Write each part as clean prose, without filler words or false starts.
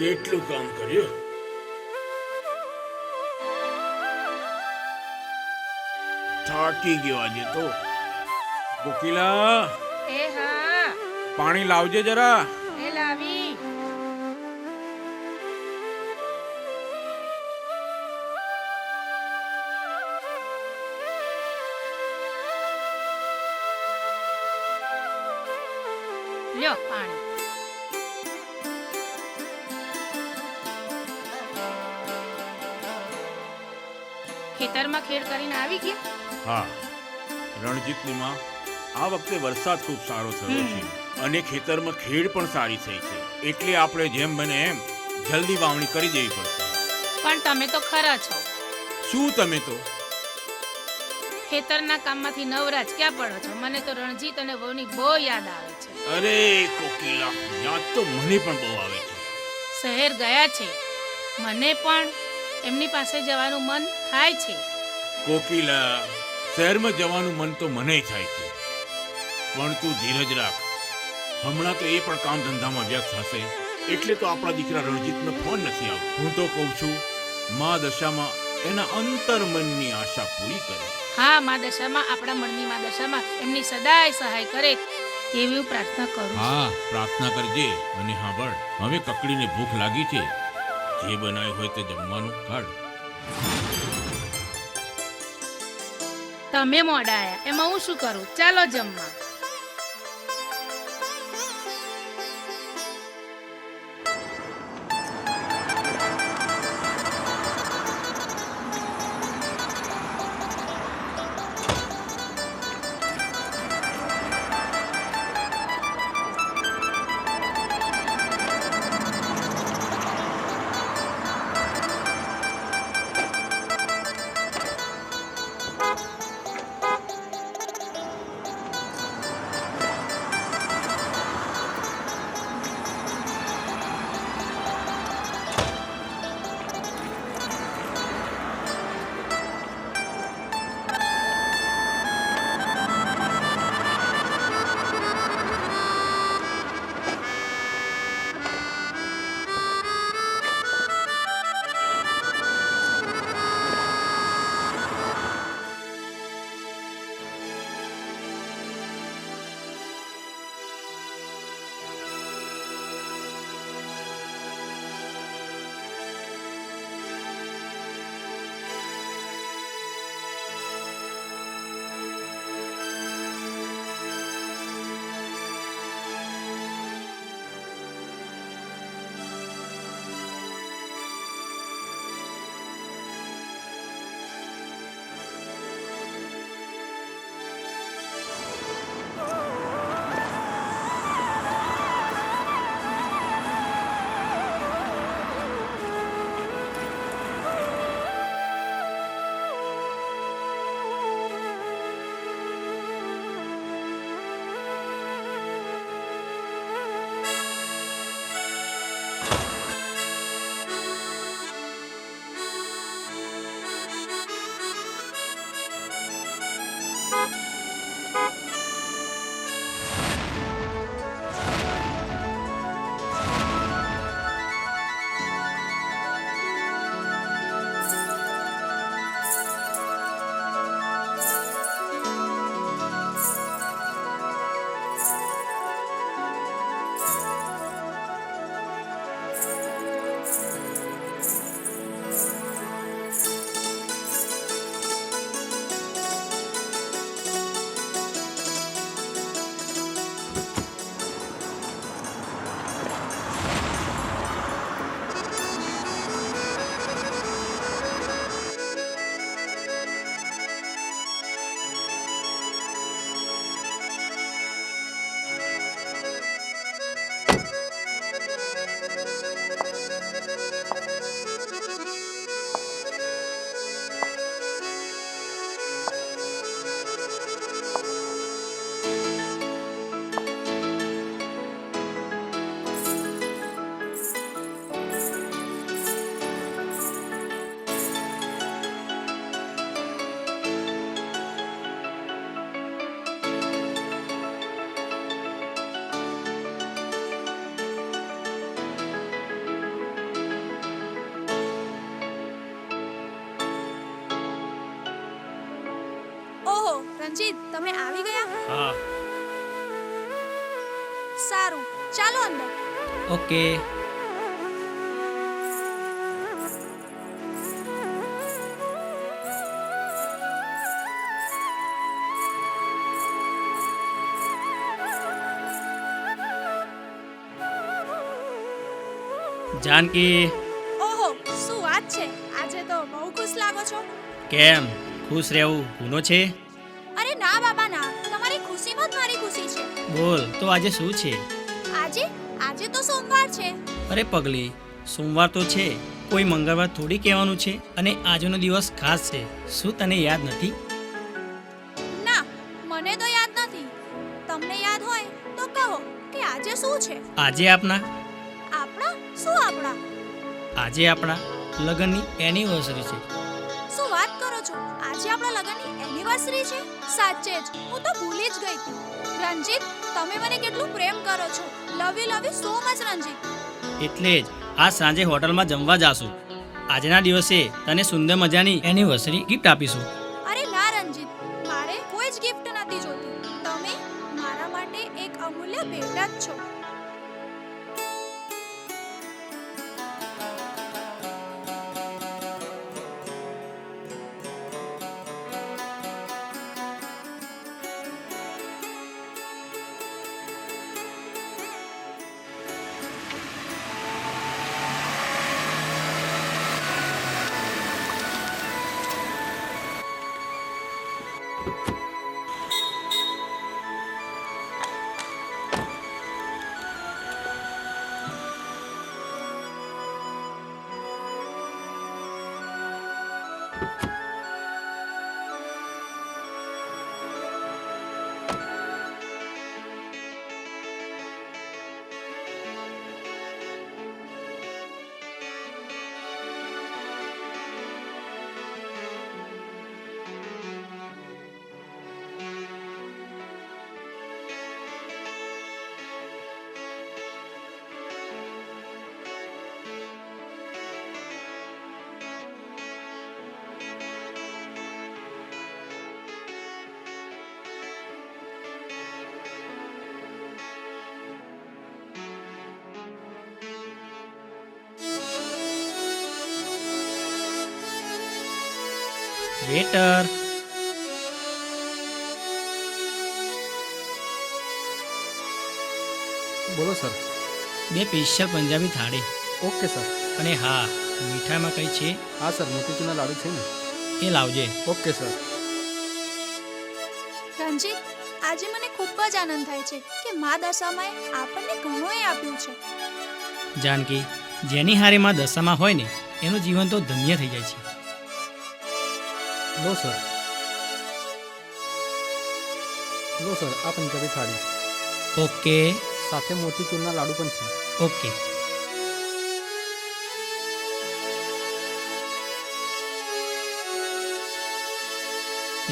કેટલું કામ કર્યું. થાકી ગયો આજે તો. કોકિલા, એ હા, પાણી લાવજે જરા. એ લાવી. લ્યો પાણી. ખેતરમાં ખેડ કરીને આવી ગયા? હા, રણજીતની માં, આ વખતે વરસાદ ખૂબ સારો થયો છે અને ખેતરમાં ખેડ પણ સારી થઈ છે. એટલે આપણે જેમ બને એમ જલ્દી વાવણી કરી દેવી પડશે. પણ તમે તો ખરા છો. શું તમે તો? ખેતરના કામમાંથી નવરાજ ક્યાં પડો છો? મને તો રણજીત અને વહુની બહુ યાદ આવે છે. અરે કોકિલા, યાદ તો મને પણ બહુ આવે છે. શહેર ગયા છે, મને પણ એમની પાસે જવાનું મન થાય છે. કોકિલા, શહેરમાં જવાનું મન તો મને થાય છે, પણ તું ધીરજ રાખ. હમણાં તો એ પણ કામ ધંધામાં વ્યસ્ત હશે, એટલે તો આપણા દીકરા રણજીતનો ફોન નથી આવતો. હું તો કહું છું, મા દશામાં એના અંતર્મનની આશા પૂરી કરે. હા, મા દશામાં, આપણા મનની મા દશામાં એમની સદાય સહાય કરે તેવી હું પ્રાર્થના કરું છું. હા, પ્રાર્થના કરજે. અને સાંભળ, હવે કકડીને ભૂખ લાગી છે. જે બનાવ્યું હોય તે જમવાનું કાઢ. તમે મોડા આયા, એમાં હું શું કરું? ચાલો જમવા. રંજીત, તમે આવી ગયા? હા. સારું, ચાલો અંદર. ઓકે. જાનકી, ઓહો, શું વાત છે! આજે તો બહુ ખુશ લાગો છો. કેમ ખુશ રહેવું ગુનો છે? અરે ના બાબા ના, તમારી ખુશીમાં જ મારી ખુશી છે. બોલ તો આજે શું છે? આજે આજે તો સોમવાર છે. અરે પગલી, સોમવાર તો છે, કોઈ મંગળવાર થોડી કહેવાનું છે. અને આજનો દિવસ ખાસ છે, શું તને યાદ નથી? ના, મને તો યાદ નથી. તમને યાદ હોય તો કહો કે આજે શું છે. આજે આપણા આજે આપણા લગ્નની એનિવર્સરી છે. શું વાત કરો છો? આજે આપણા લગ્નની એનિવર્સરી છે? સાચે જ, હું તો ભૂલી જ ગઈ હતી. રંજીત, તમે મને કેટલું પ્રેમ કરો છો. Love you so much Ranjit. એટલે જ આ સાંજે હોટલમાં જમવા જાશું. આજના દિવસે તને સુંદર મજાની એનિવર્સરી ગિફ્ટ આપીશું. અરે ના રંજીત, મારે કોઈ જ ગિફ્ટ નથી જોતી. તમે મારા માટે એક અમૂલ્ય ભેટ જ છો. વેટર, બોલો સર. બે સ્પેશિયલ પંજાબી થાળી. Okay sir. અને હા, મીઠાઈમાં કંઈ છે? હા સર, મોતીચૂરના લાડુ છે ને. એ લાવજે. Okay sir. રંજીત, આજે મને ખૂબ જ આનંદ થાય છે કે મા દશામાએ આપણને ઘણું આપ્યું છે. જાનકી, જેની હારે માં દશામાં હોય ને એનું જીવન તો ધન્ય થઈ જાય છે. લો સર. લો સર, આ પંજાબી થાળી. ઓકે. સાથે મોતીચૂરના લાડુ પણ છે. ઓકે.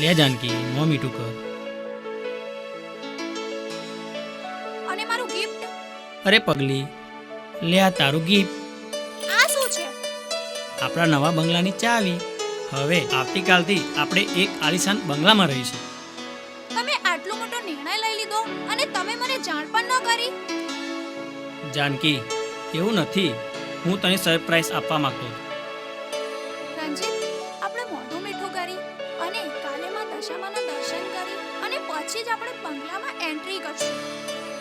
લે જાનકી, મોં મીઠું કર. અને મારું ગિફ્ટ? અરે પગલી, લે આ તારું ગિફ્ટ. આ શું છે? આપણા નવા બંગલાની ચાવી. હવે આવતીકાલથી આપણે એક આલિશાન બંગલામાં રહીશું. તમે આટલો મોટો નિર્ણય લઈ લીધો અને તમે મને જાણ પણ ન કરી. જાનકી, એવું નથી. હું તને સરપ્રાઈઝ આપવા માંગતો હતો. રંજીત, આપણે મોઢું મીઠું કરી અને કાલે માં દશામાના દર્શન કરી અને પછી જ આપણે બંગલામાં એન્ટ્રી કરશું.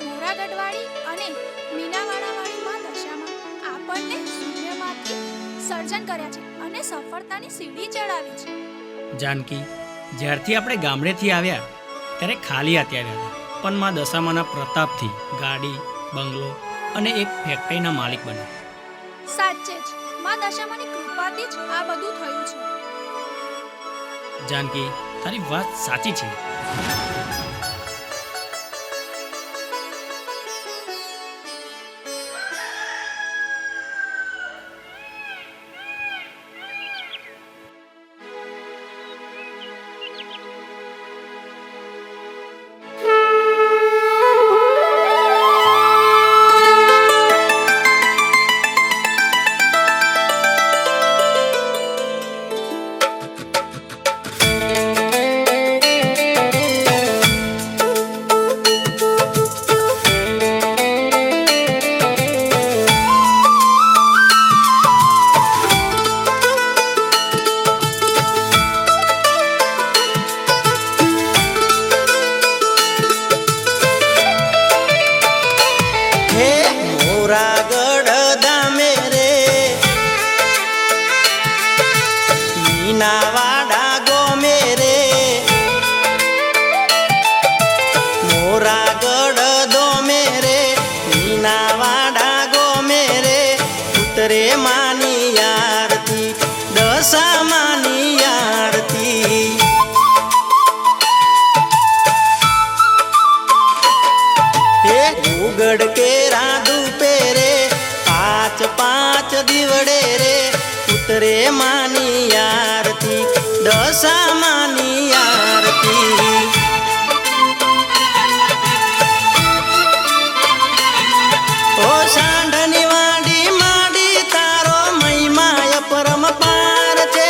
મોરાગઢવાળી અને મીનાવાડાવાળી માં દશામાં આપણને શૂન્યમાંથી સર્જન કર્યા છે અને સફળતાની સીડી ચડાવી છે. જાનકી, જ્યારથી આપણે ગામડેથી આવ્યા ત્યારે ખાલી હાથે આવ્યા હતા, પણ માં દશામાના પ્રતાપથી ગાડી, બંગલો અને એક ફેક્ટરીના માલિક બન્યા. સાચે જ, માં દશામાની કૃપાથી જ આ બધું થયું છે. જાનકી, તારી વાત સાચી છે. મીનાવાડા ગોમે રે મોરાગઢ દોમે રે મીનાવાડા ગોમે રે ઉતરે માની આરતી દશા માની આરતી હે ઉગડ કેરા દુપે રે પાંચ પાંચ દીવડે રે ઉતરે માની આરતી દશા માની આરતી ઓ સાંઢની વાડી માડી તારો મહિમાય પરમ પાર છે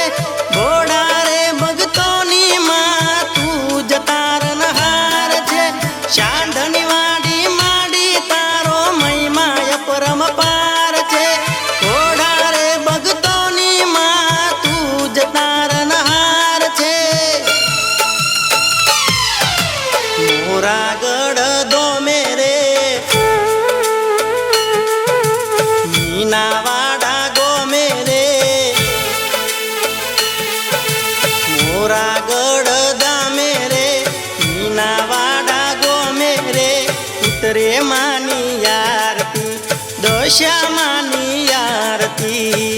ભોળા રે ભગતોની માં તું જ તારનહાર છે સાંઢની વાડી માડી તારો મહિમાય પરમ પાર છે ભોળા રે ભગતોની માં તું જ તારનહાર છે મોરાગઢ દોમે રે મીનાવાડા ગોમે રે મોરાગઢ દામે રે મીનાવાડા ગોમે રે ઉતરે માની આરતી દશા માની આરતી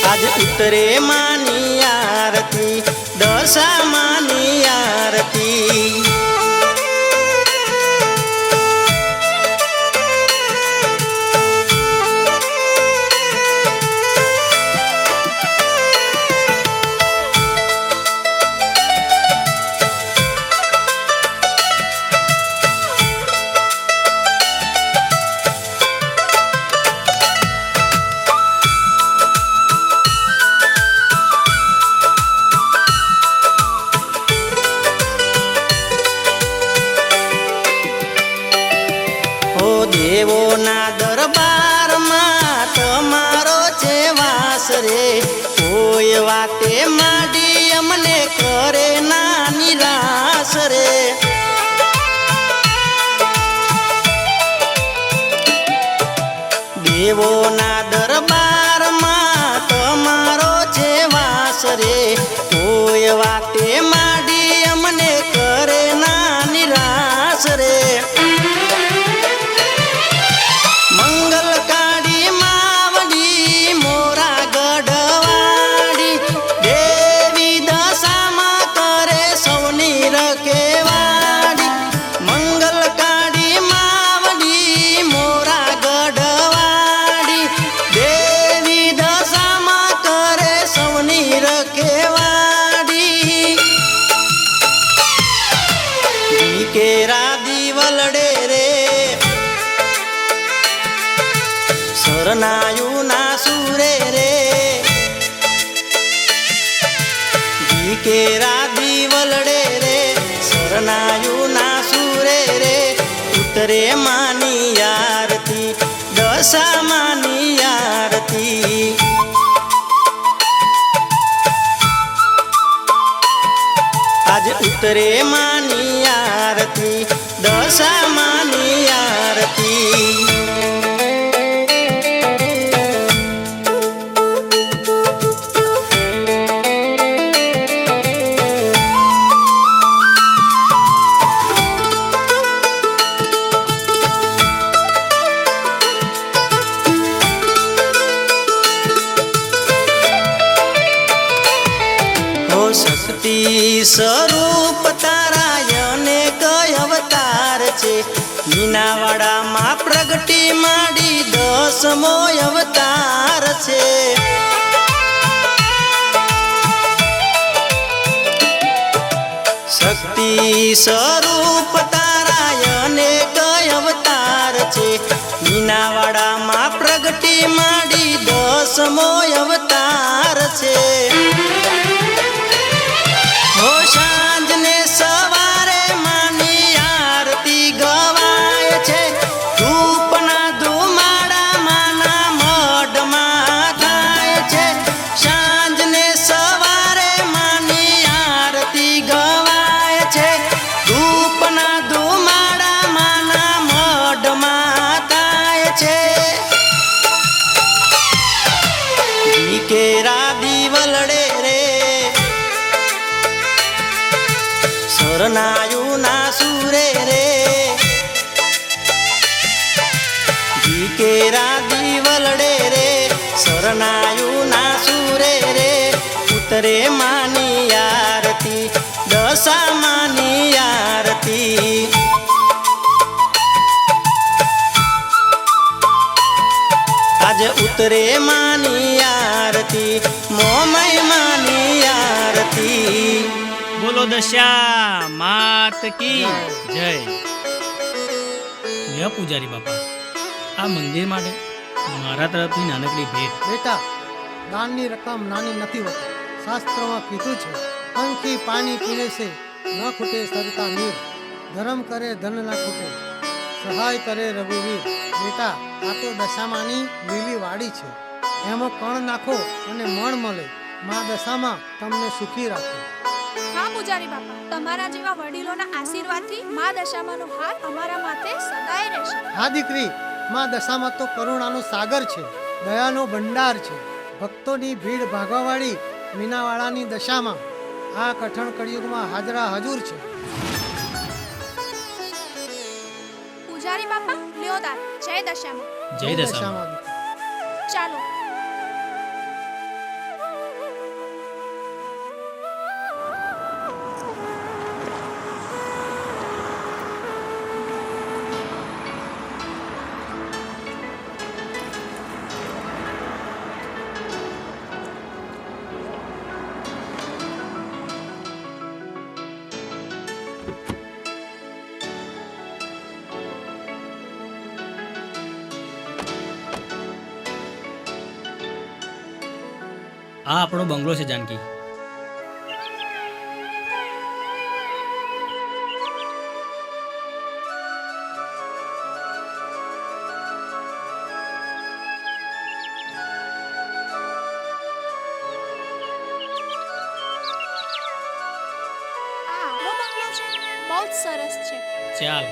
આજ ઉતરે માની આરતી દશા માની આરતી દેવોના દરબારમાં તમારો છે વાસ રે કોઈ વાતે માંડી અમને કરે ના નિરાશ રે દેવોના દરબારમાં તમારો છે વાસ રે કોઈ વાતે માંડી અમને કરે ના નિરાશ રે મંગલકાળી માવડી મોરાગઢ વાડી દેવી દશામાં કરે સૌની રખેવાડી મંગલકાળી માવડી મોરાગઢ વાડી દેવી દશામાં કરે સૌની રખેવાડી દીકેરા દીવલડે રે શરણાયું ના સુરે રે દીકેરા દીવલડે રે શરણાયું ના સુરે રે ઉતરે માની આરતી દશા માની આરતી આજ ઉતરે માની આરતી દશા માની આરતી શક્તિ સ્વરૂપ તારા અનેક અવતાર છે મીનાવાડામાં પ્રગટી માંડી દસમો અવતાર છે શક્તિ સ્વરૂપ તારા અનેક અવતાર છે મીનાવાડામાં પ્રગટી માંડી દસમો અવતાર છે હો સાંજને સવારે માની આરતી ગવાય છે ધૂપના ધુમાડા માના મઢમાં થાય છે સાંજને સવારે માની આરતી ગવાય છે ધૂપના ધુમાડા માના મઢમાં થાય છે શરણાયું ના સુરે રે કેરા દીવલડે રે શરણાયું ના સુરે રે ઉતરે માની આરતી દશા માની આરતી આજે ઉતરે માની આરતી મોમય માની આરતી બોલો દશા માત કી જય. લ્યો પૂજારી બાપા, આ મંદિર માટે મારા તરફથી નાનકડી ભેટ. બેટા, દાનની રકમ નાની નથી હોતી. શાસ્ત્રમાં કીધું છે, પંખી પાણી પીને છે ન ખૂટે સરતા નીર, ધર્મ કરે ધન ના ખૂટે, સહાય કરે રઘુવીર. બેટા, આ તો દશામાની લીલી વાડી છે. એમાં કણ નાખો અને મણ મળે. માં દશામાં તમને સુખી રાખો. હા પૂજારી બાપા, તમારા જેવા વડીલોના આશીર્વાદથી મા દશામાનો હાથ અમારા માથે સદાય રહેશે. હા દીકરી, માં દશામાં તો કરુણાનો સાગર છે, દયાનો ભંડાર છે. ભક્તોની ભીડ ભાગવાવાળી મીનાવાળાની દશામાં આ કઠણ કળિયુગમાં હાજરા હજુર છે. પૂજારી બાપા, લ્યો દાન. જય દશામાં. જય દશામાં. દીકરી. ચાલો. આ આપણો બંગલો છે જાનકી. આ આપણો બંગલો છે. બહુ જ સરસ છે. ચાલ.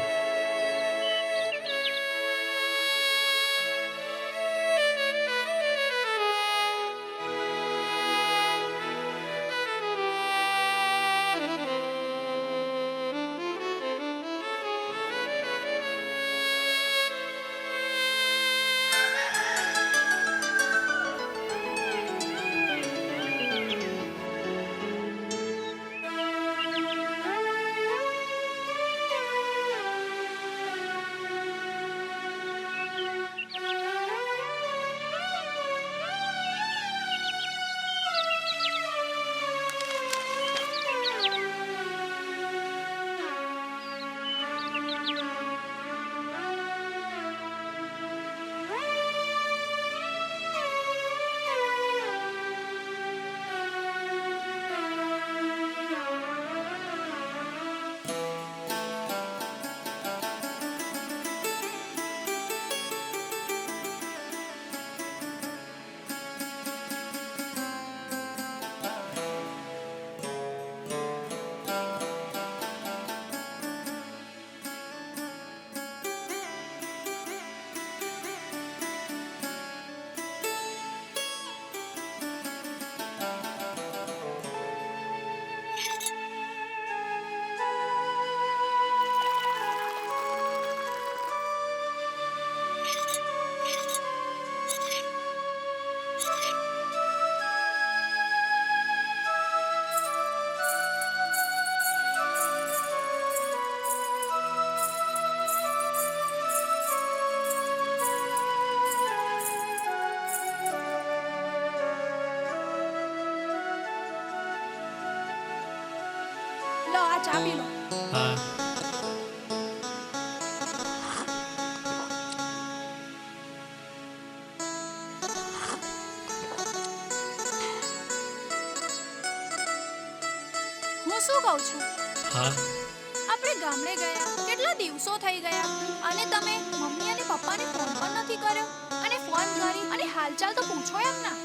લો, આ ચા પી લો. હા. હું શું કહું છું, હા. આપણે ગામડે ગયા કેટલા દિવસો થઈ ગયા અને તમે મમ્મી અને પપ્પાને ફોન પણ નથી કર્યો. અને ફોન કરી અને હાલચાલ તો પૂછો એમના.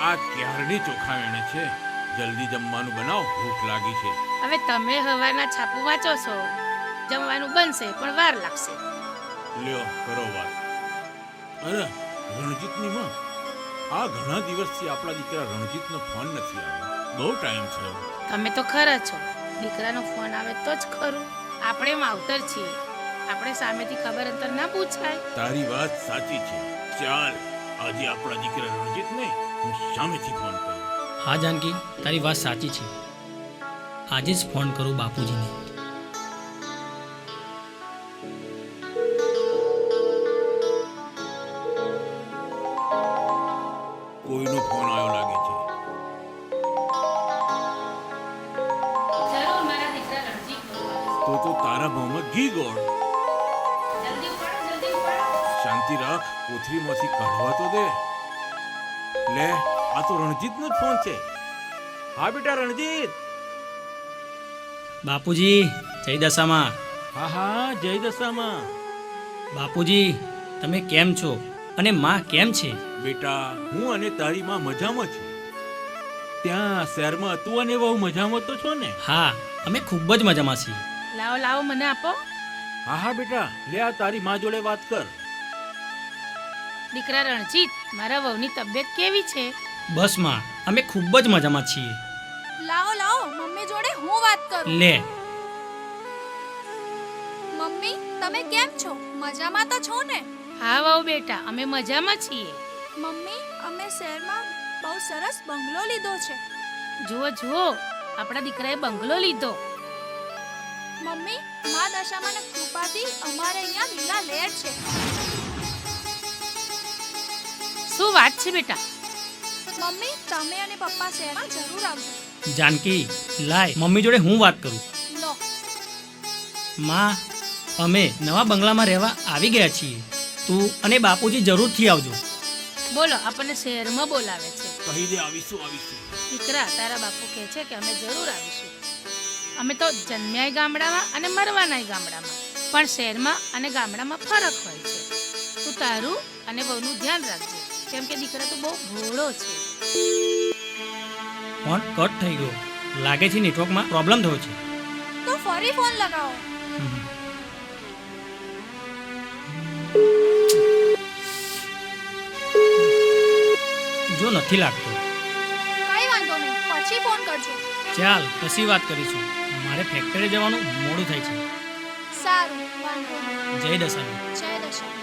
આ ક્યારની ચોખાવેણે છે. જલ્દી જમવાનું બનાવો, ભૂખ લાગી છે. હવે તમે હવારના છાપું વાંચો છો, જમવાનું બનશે પણ વાર લાગશે. લ્યો કરો વાત. અરે રણજીતની માં, આ ઘણા દિવસથી આપણા દીકરા રણજીતનો ફોન નથી આવ્યો. બહુ ટાઈમ થયો. તમે તો ખરા છો, દીકરાનો ફોન આવે તો જ ખરું. આપણે માવતર છીએ, આપણે સામેથી ખબર અંતર ના પૂછાય. તારી વાત સાચી છે. ચાલ આજે આપણા દીકરા રણજીતને હું સામેથી ફોન કરું. હા જાનકી, તારી વાત સાચી છે. આજે જ ફોન કરું બાપુજીને. કોઈનો ફોન આવ્યો લાગે છે. જરૂર મારા દીકરા રણજીત બોલવા તો તારા મોહમ્મદ ઘી ગોળ. જલ્દી ઉપાડો, જલ્દી ઉપાડો. શાંતિ રાખ, કોથળીમાંથી કાઢવા તો દે. લે, આ તો રણજીતનો જ ફોન છે. હા બેટા રણજીત. બાપુજી, જય દશામાં. હા હા, જય દશામાં. બાપુજી, તમે કેમ છો અને માં કેમ છે? બેટા, હું અને તારી માં મજામાં છું. ત્યાં શહેરમાં તું અને વહુ મજામાં તો છો ને? હા, અમે ખૂબ જ મજામાં છીએ. લાવો લાવો, મને આપો. હા હા બેટા, લે આ તારી માં જોડે વાત કર. દીકરા રણજીત, મારા વહુની તબિયત કેવી છે? બસ માં, અમે ખૂબ જ મજામાં છીએ. લાવો લાવો, મમ્મી જોડે હું વાત કરું. લે, મમ્મી, તમે કેમ છો? મજામાં તો છો ને? હા વહુ બેટા, અમે મજામાં છીએ. મમ્મી, અમે શહેરમાં બહુ સરસ બંગલો લીધો છે. જુઓ જુઓ, આપણા દીકરાએ બંગલો લીધો. મમ્મી, મા દશામાના કૃપાથી અમારે અહીંયા વિલા લેર છે. શું વાત છે બેટા? મમ્મી, તમે અને પપ્પા શહેરમાં જરૂર આવજો. જાનકી, લાય મમ્મી જોડે હું વાત કરું. લો, માં, અમે નવા બંગલામાં રહેવા આવી ગયા છીએ. તું અને બાપુજી જરૂરથી આવજો. બોલો, આપણને શહેરમાં બોલાવે છે. કહી દે આવીશું આવીશું. દીકરા, તારા બાપુ કહે છે કે અમે જરૂર આવીશું. અમે તો જન્મ્યાય ગામડામાં અને મરવાનાય ગામડામાં, પણ શહેરમાં અને ગામડામાં ફરક હોય છે. તું તારું અને વહુનું ધ્યાન રાખજે, કેમ કે દીકરા તો બહુ ભોળો છે. ફોન કટ થઈ ગયો. લાગે છે નેટવર્કમાં પ્રોબ્લેમ થયો છે. તો ફરી ફોન લગાવો. જો નથી લાગતો. કઈ વાંધો નહીં, પછી ફોન કરજો. ચાલ, પછી વાત કરીશું. મારે ફેક્ટરી જવાનું મોડું થાય છે. સારું, વાંધો નહીં. જય દશામાં. જય દશા.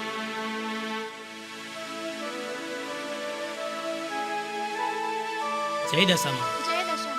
જય દશામાં. જય Dasha.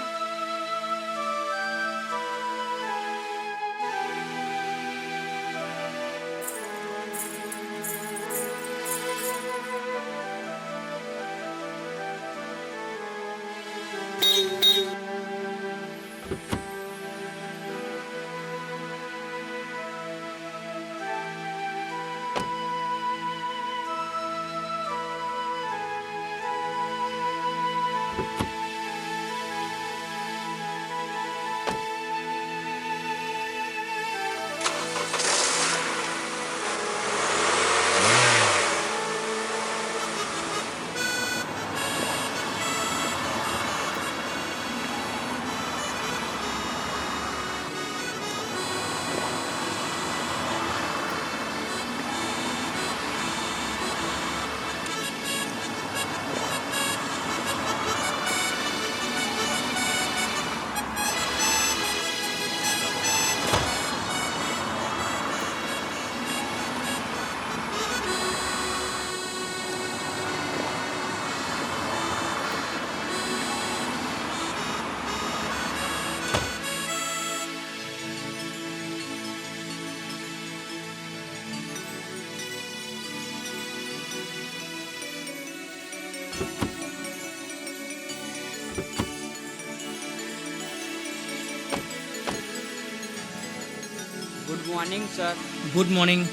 Good morning sir. Good morning.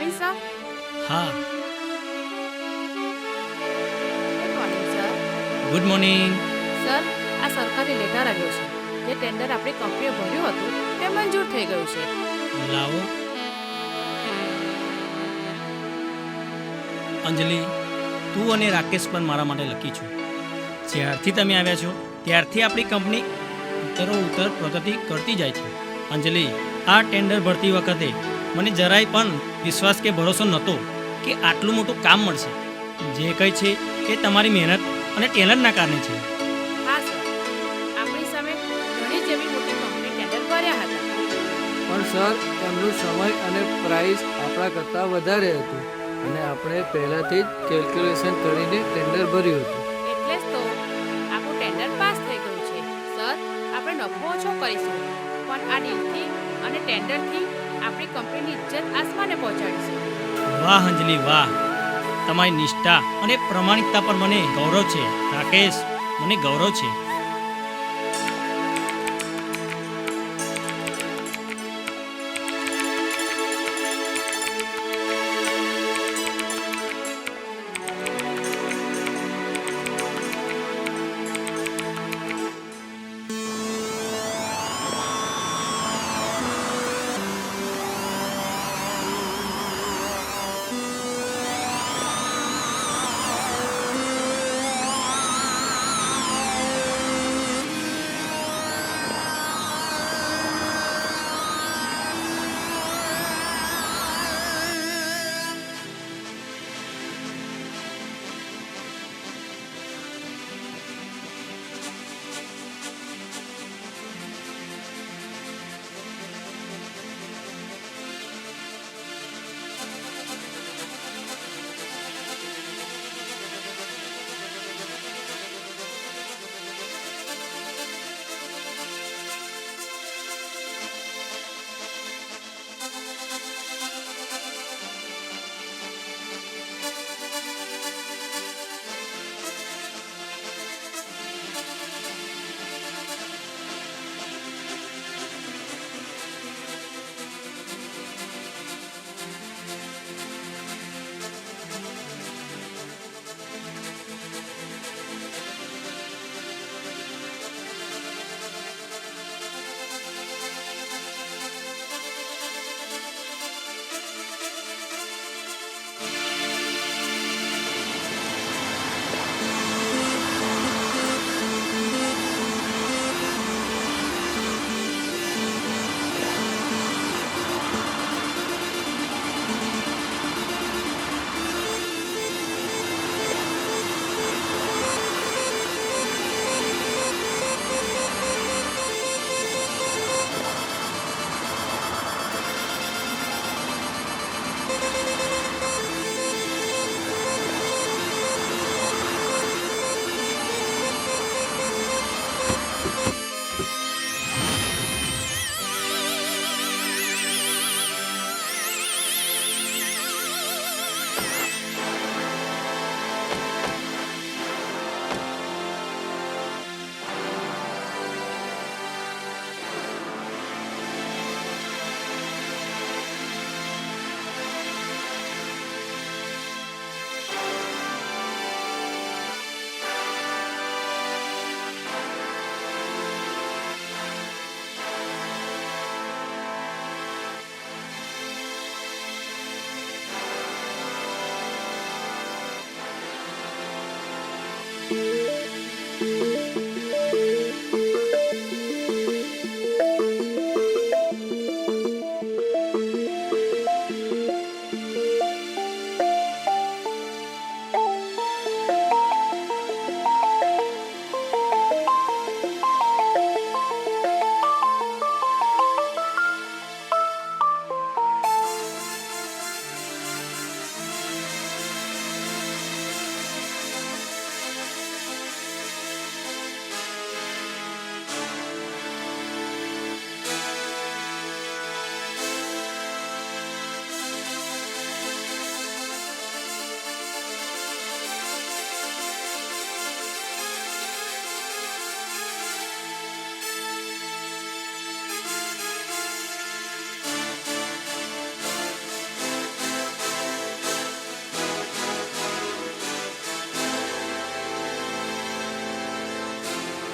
Coming sir? હા, good morning sir. Good morning. Sir, આ સરકારી લેટર આવ્યો છે. જે ટેન્ડર આપણી કંપનીએ ભર્યું હતું તે મંજૂર થઈ ગયું છે. લાવો. અંજલિ, તું અને રાકેશ પણ મારા માટે લકી છો. જ્યારથી તમે આવ્યા છો ત્યારથી આપણી કંપની ઉત્તર પ્રગતિ કરતી જાય છે. અંજલિ, આ ટેન્ડર ભરતી વખતે મને જરાય પણ વિશ્વાસ કે ભરોસો નહોતો કે આટલું મોટું કામ મળશે. જે કંઈ છે એ તમારી મહેનત અને ટેલેન્ટના કારણે છે. હા સર, આપણી સામે ઘણી જ એવી મોટી કંપની ટેન્ડર ભર્યા હતા. પણ સર, એમનું સમય અને પ્રાઇસ આપણા કરતાં વધારે હતું અને આપણે પહેલાંથી જ કેલ્ક્યુલેશન કરીને ટેન્ડર ભર્યું હતું. એટલે જ તો આપણું ટેન્ડર પાસ થઈ ગયું છે. સર, આપણે નફો ઓછો કરીશું પણ આ ડીલથી અને ટેન્ડરથી આપણી કંપનીની ઇજ્જત આસમાને પહોંચાડીશું. વાહ અંજલિ, વાહ. તમારી નિષ્ઠા અને પ્રમાણિકતા પર મને ગૌરવ છે. રાકેશ, મને ગૌરવ છે.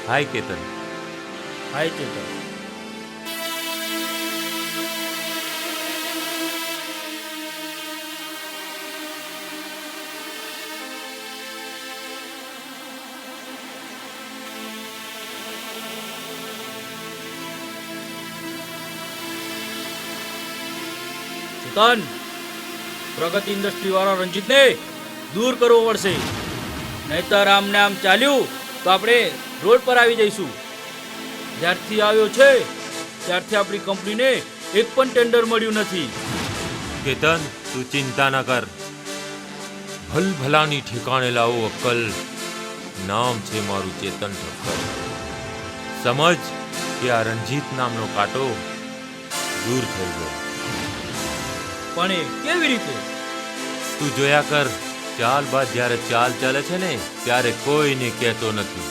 હાય કેતન. હાય ચેતન. ચેતન, પ્રગતિ ઇન્ડસ્ટ્રી વાળા રંજીતને દૂર કરવો પડશે, નહીતર આમને આમ ચાલ્યું તો આપણે રોડ પર આવી જઈશું. જ્યારથી આવ્યો છે ત્યારથી આપણી કંપનીને એક પણ ટેન્ડર મળ્યું નથી. કેતન, તું ચિંતા ના કર. ભલભલાની ઠેકાણે લાવો અક્કલ. નામ છે મારું ચેતન ઠક્કર. સમજ કે આ રંજીત નામનો કાંટો દૂર થઈ ગયો. પણ એ કેવી રીતે? તું જોયા કર, ચાલ બાદ જ્યારે ચાલ ચાલે છે ને ત્યારે કોઈને કહેતો નથી.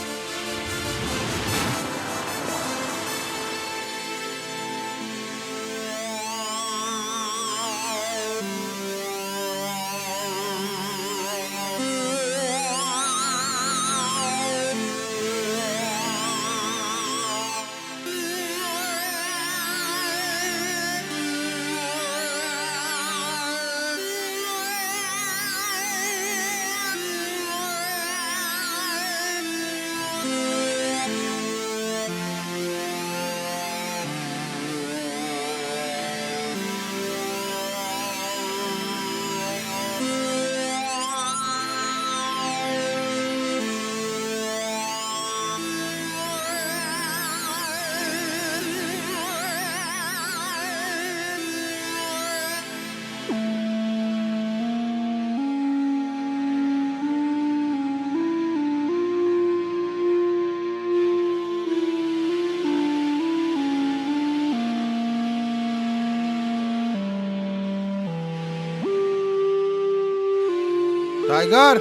ટાઈગર,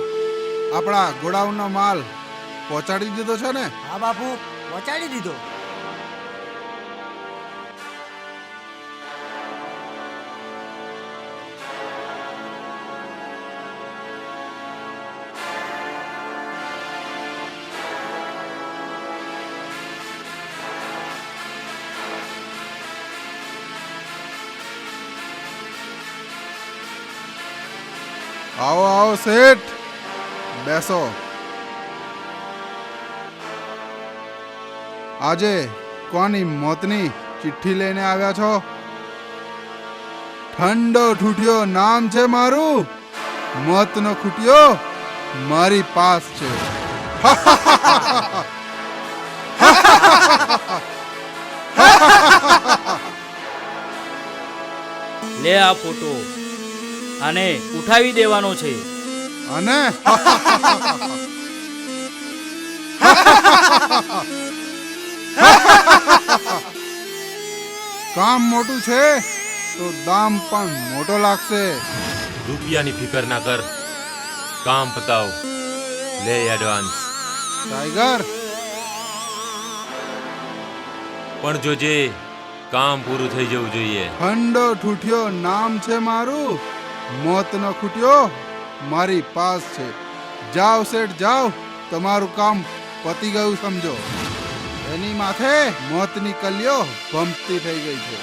આપણા ગોડાઉનનો માલ પહોંચાડી દીધો છે ને? હા બાપુ, પહોંચાડી દીધો. આવો આવો શેઠ, બેસો. આજે કોની મોતની ચિઠ્ઠી લઈને આવ્યા છો? ઠંડો ઠૂઠિયો નામ છે મારું, મોતનો ખૂટ્યો મારી પાસ છે. લે આ ફોટો, આને ઉઠાવી દેવાનો છે. અને કામ મોટું છે તો દામ પણ મોટો લાગશે. રૂપિયાની ફિકર ના કર, કામ પતાવ. લે એડવાન્સ. ટાઈગર, પણ જોજે, કામ પૂરું થઈ જવું જોઈએ. ઠંડો ઠૂઠિયો નામ છે મારું, મોતનો ખૂટ્યો મારી પાસ છે. જાઓ શેઠ જાઓ, તમારું કામ પતી ગયું સમજો. એની માથે મોતની કલીઓ ભમતી થઈ ગઈ છે.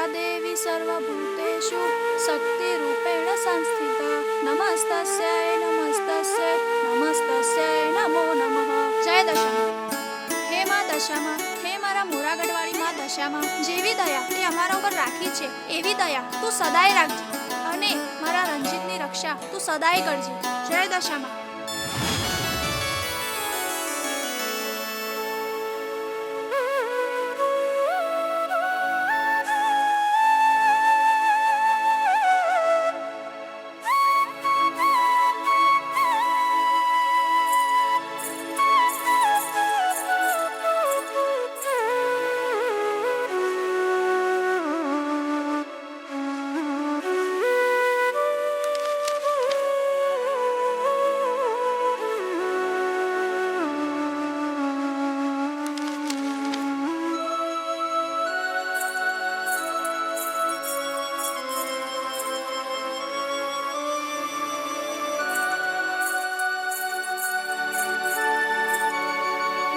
યા દેવી સર્વભૂતેષુ શક્તિરૂપેણ સંસ્થિતા નમસ્તસ્યૈ નમસ્તસ્યૈ નમસ્તસ્યૈ નમો નમઃ. જય દશામાં. હે માં દશામાં, હે મારા મોરાગઢવાળી માં દશામાં, જેવી દયા તે અમારા ઉપર રાખી છે એવી દયા તું સદાય રાખજે અને મારા રંજીતની રક્ષા તું સદાય કરજે. જય દશામાં.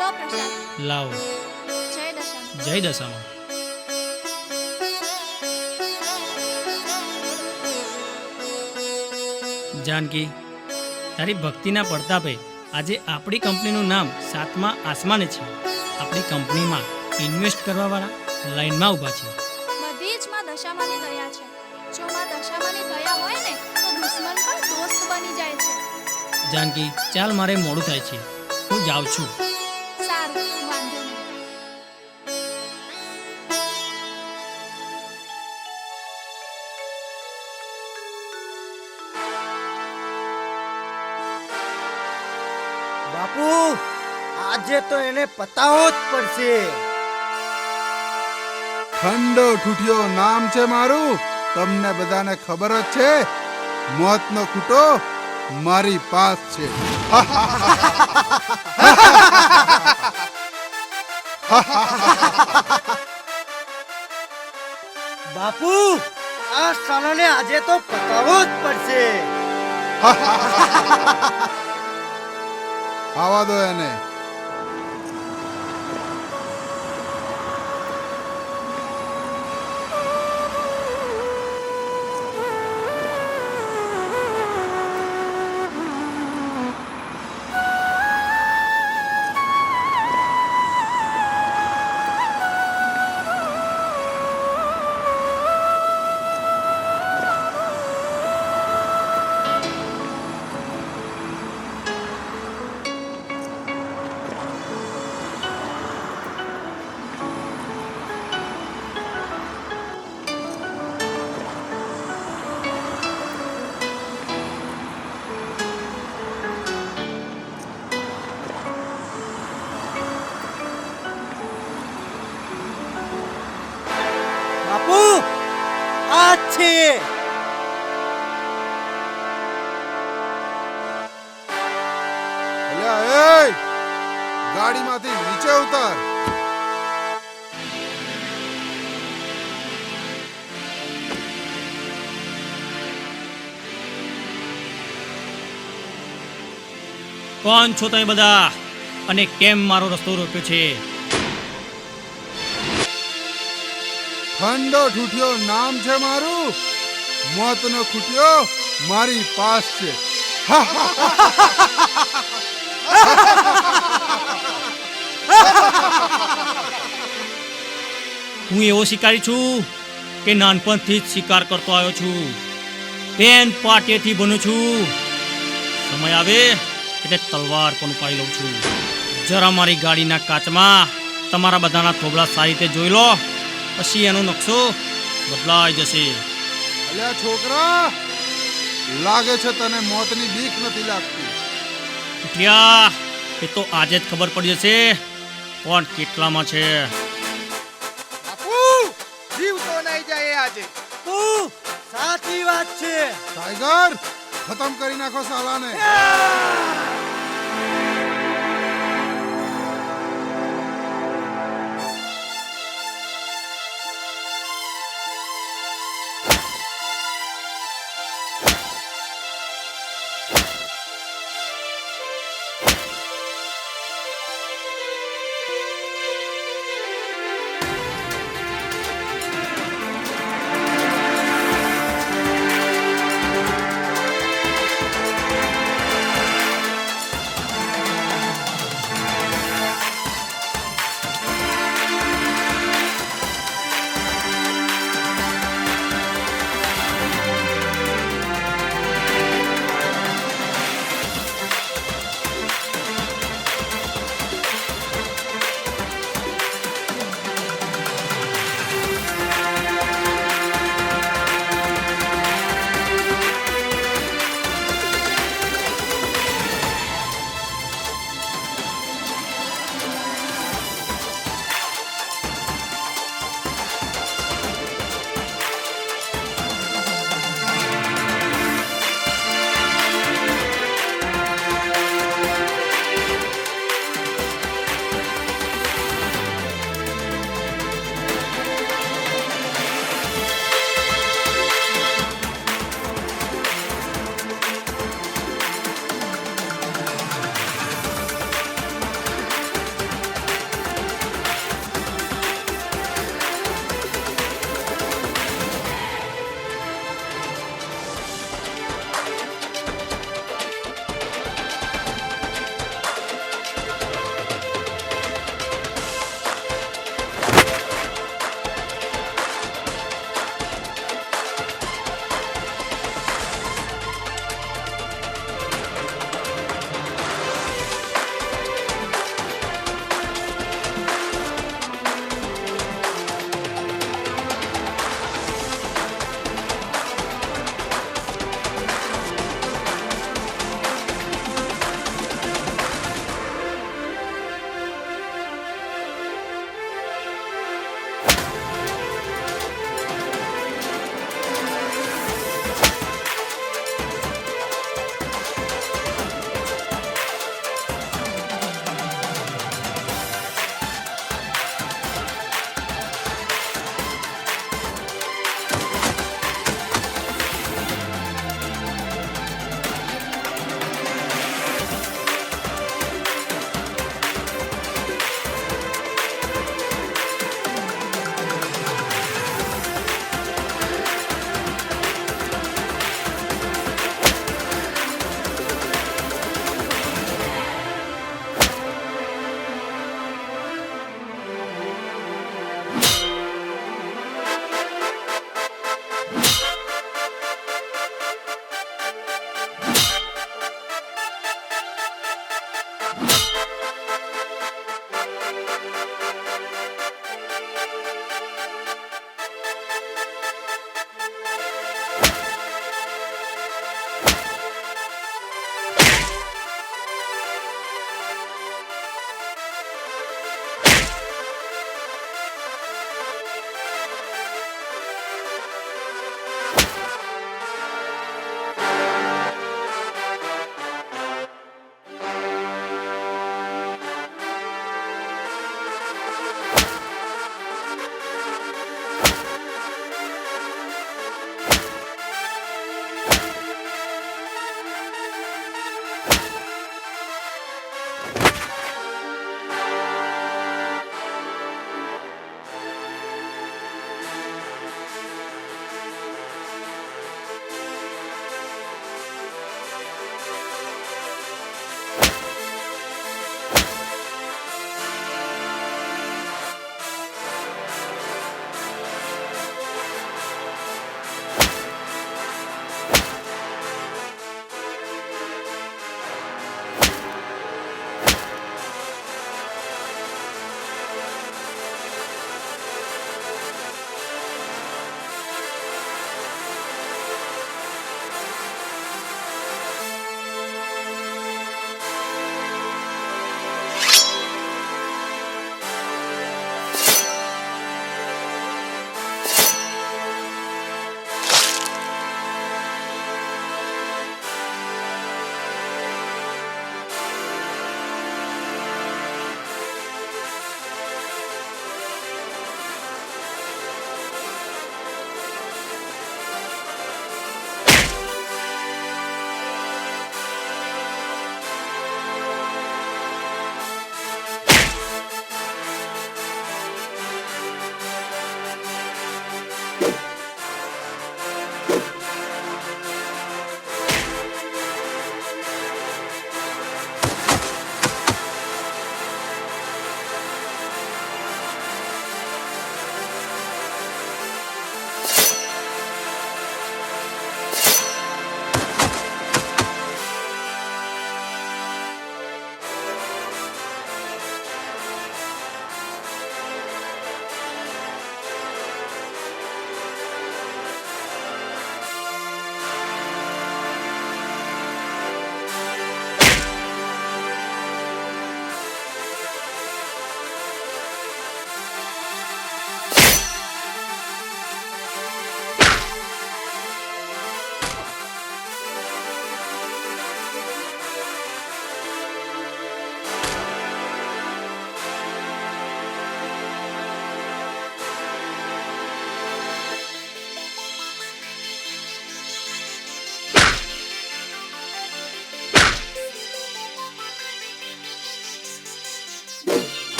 લો પ્રસાદ. લાવો. જય દશામાં. જય દશામાં. જાનકી, તારી ભક્તિના પ્રતાપે આજે આપણી કંપનીનું નામ 7મા આસમાને છે. આપણી કંપનીમાં ઇન્વેસ્ટ કરવાવાળા લાઈનમાં ઊભા છે. બધી જ માં દશામાની દયા છે. જો માં દશામાની દયા હોય ને તો દુશ્મન પણ દોસ્ત બની જાય છે. જાનકી, ચાલ, મારે મોડું થાય છે, હું જાઉં છું. સારું, વાંધો નહીં. બાપુ, આજે તો એને પતાવો જ પડશે. ઠંડો ઠૂઠિયો નામ છે મારું. તમને બધાને ખબર જ છે, મોતનો ખૂટો મારી પાસ છે. બાપુ, આ સાલાને આજે તો પતાવો જ પડશે. આવા દો એને. બાપુ, આ છે. અલ્યા, એ ગાડીમાંથી નીચે ઉતર. કોણ છો તમે બધા અને કેમ મારો રસ્તો રોક્યો છે? ઠંડો ઠૂઠિયો નામ છે મારું. મોતનો ખૂટ્યો મારી પાસ છે. હું એવો શિકારી છું કે નાનપણથી જ શિકાર કરતો આવ્યો છું. પેન પાટેથી બનું છું. સમય આવે એટલે તલવાર પણ ઉપાડી લઉં છું. જરા મારી ગાડીના કાચમાં તમારા બધાના થોબડા સારી રીતે જોઈ લો, પછી એનો નકશો બદલાઈ જશે. અલ્યા છોકરા, લાગે છે તને મોતની બીક નથી લાગતી. ઉઠ્યા, એ તો આજે જ ખબર પડી જશે કોણ કેટલામાં છે. જીવ તો નહીં જાય આજે. સાચી વાત છે. ટાઈગર, ખતમ કરી નાખો સાલાને.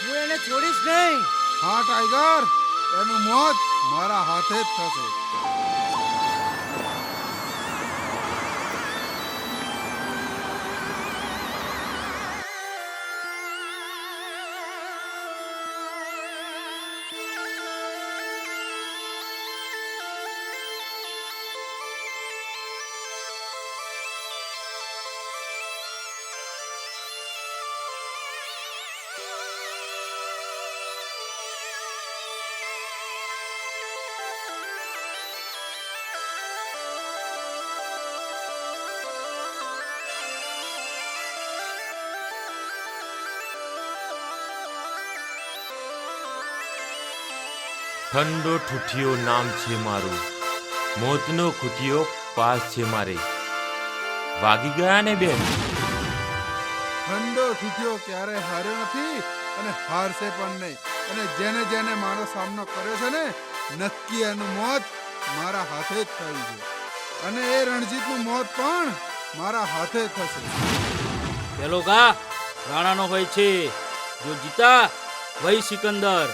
હું એને છોડીશ નહીં. હા ટાઈગર, એનું મોત મારા હાથે જ થશે. ઠંડો ઠૂઠિયો નામ છે મારું, મોતનો ખૂટિયો પાસ છે મારે. વાગી ગયા ને બેન? ઠંડો ઠૂઠિયો ક્યારે હાર્યો નથી અને હારશે પણ નહીં. અને જેને જેને મારો સામનો કર્યો છે ને, નક્કી એનું મોત મારા હાથે જ થયું છે. અને એ રણજીતનું મોત પણ મારા હાથે જ થશે. પેલો ગા રાણાનો હોય છે, જો જીતા વહી સિકંદર.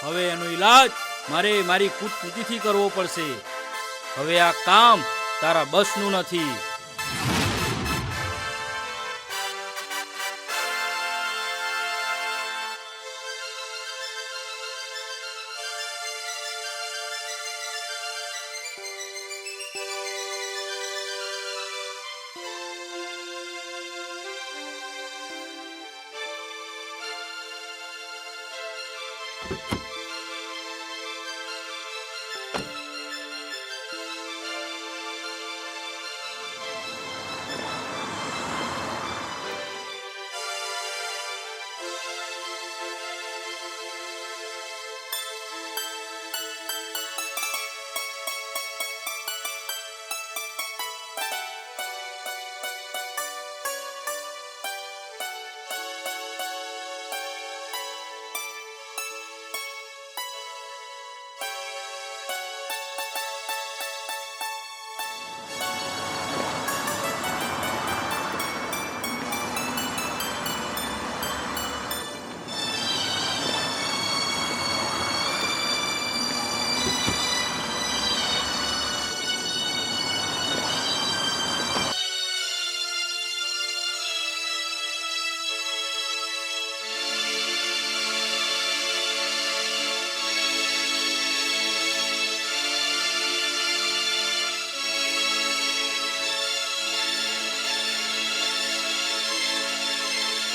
હવે એનો ઈલાજ મારે મારી કૂટનીતિથી કરવો પડશે. હવે આ કામ તારા બસનું નથી.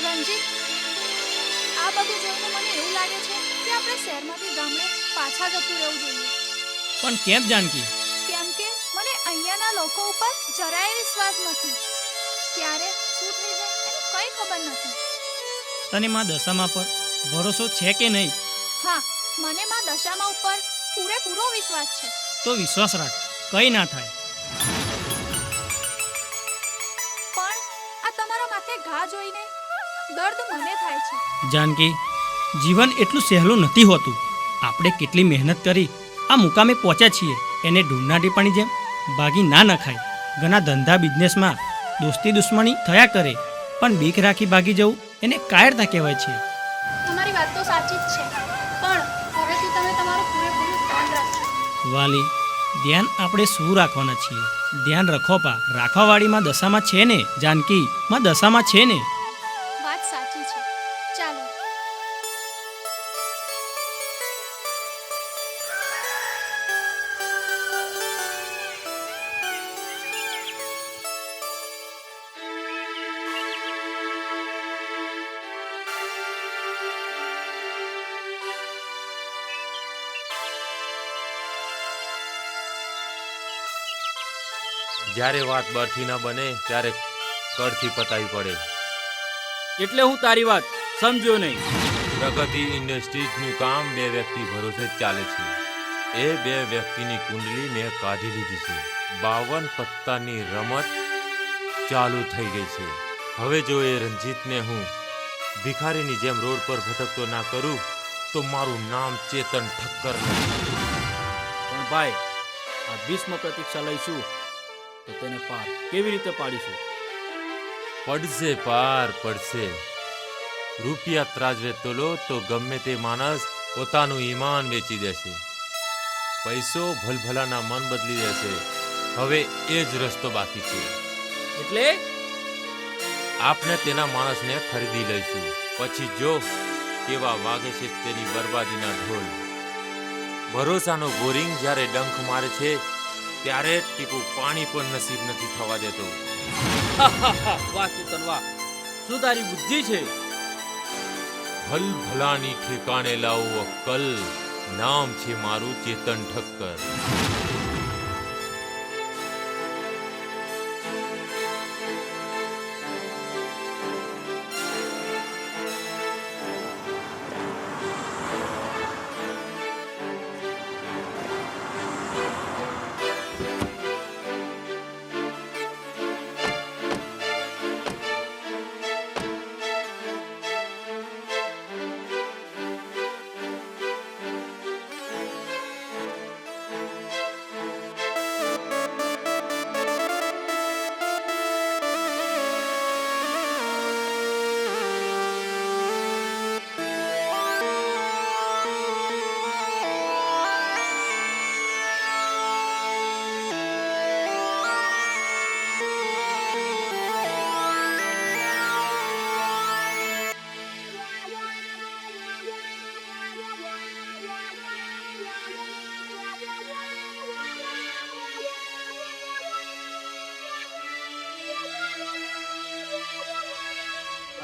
રણજીત, આ બધું જોઈને મને એવું લાગે છે કે આપણે શહેરમાંથી ગામડે પાછા જતું રહેવું જોઈએ. પણ કેમ જાનકી? કેમ કે મને અહીંયાના લોકો ઉપર જરાય વિશ્વાસ નથી. ક્યારે શું થઈ જાય એનું કંઈ ખબર નથી. તને માં દશામાં પર ભરોસો છે કે નહીં? હા, મને માં દશામાં ઉપર પૂરેપૂરો વિશ્વાસ છે. તો વિશ્વાસ રાખ, કંઈ ના થાય. પણ આ તમારા માથે ઘા જોઈને દર્દ મને થાય છે. જાનકી, જીવન એટલું સહેલું નથી હોતું. આપણે કેટલી મહેનત કરી આ મુકામે પહોંચ્યા છીએ, એને ઢૂંઢના ટીપાની જેમ ભાગી ના નખાય. ઘણા ધંધા બિઝનેસમાં દોસ્તી દુશ્મની થયા કરે, પણ બીક રાખી ભાગી જવું એને કાયરતા કહેવાય છે. તમારી વાત તો સાચી જ છે, પણ હવેથી તમે તમારું પૂરેપૂરું ધ્યાન રાખજો. વાલી, ધ્યાન આપણે શું રાખવાના છીએ? ધ્યાન રખો પા. રાખવાવાળીમાં દશામાં છે ને જાનકી, માં દશામાં છે ને. વાત સાચી છે. ચાલો. જ્યારે વાત બરથી ન બને ત્યારે કડથી પતાવી પડે. એટલે હું તારી વાત સમજ્યો નહીં. પ્રગતિ ઇન્ડસ્ટ્રીઝનું કામ બે વ્યક્તિ ભરોસે જ ચાલે છે. એ બે વ્યક્તિની કુંડલી મેં કાઢી લીધી છે. 52 પત્તાની રમત ચાલુ થઈ ગઈ છે. હવે જો એ રંજીતને હું ભિખારીની જેમ રોડ પર ભટકતો ના કરું તો મારું નામ ચેતન ઠક્કર નથી. પણ ભાઈ, આ ભીષ્મ પ્રતીક્ષા લઈશું તો તેને પાર કેવી રીતે પાડીશું? પડશે પાર પડશે. રૂપિયા ત્રાજવે તોલો તો ગમે તે માણસ પોતાનું ઈમાન વેચી દેશે. પૈસો ભલભલાના મન બદલી દેશે. હવે એ જ રસ્તો બાકી છે. એટલે આપણે તેના માણસને ખરીદી લઈશું. પછી જો કેવા વાગે છે તેની બરબાદીના ઢોલ. ભરોસાનો બોરિંગ જ્યારે ડંખ મારે છે ત્યારે ટીપું પાણી પણ નસીબ નથી થવા દેતો. વાહ ચેતન વાહ, શું તારી બુદ્ધિ છે. ભલભલાની ઠેકાણે લાવો અક્કલ. નામ છે મારું ચેતન ઠક્કર.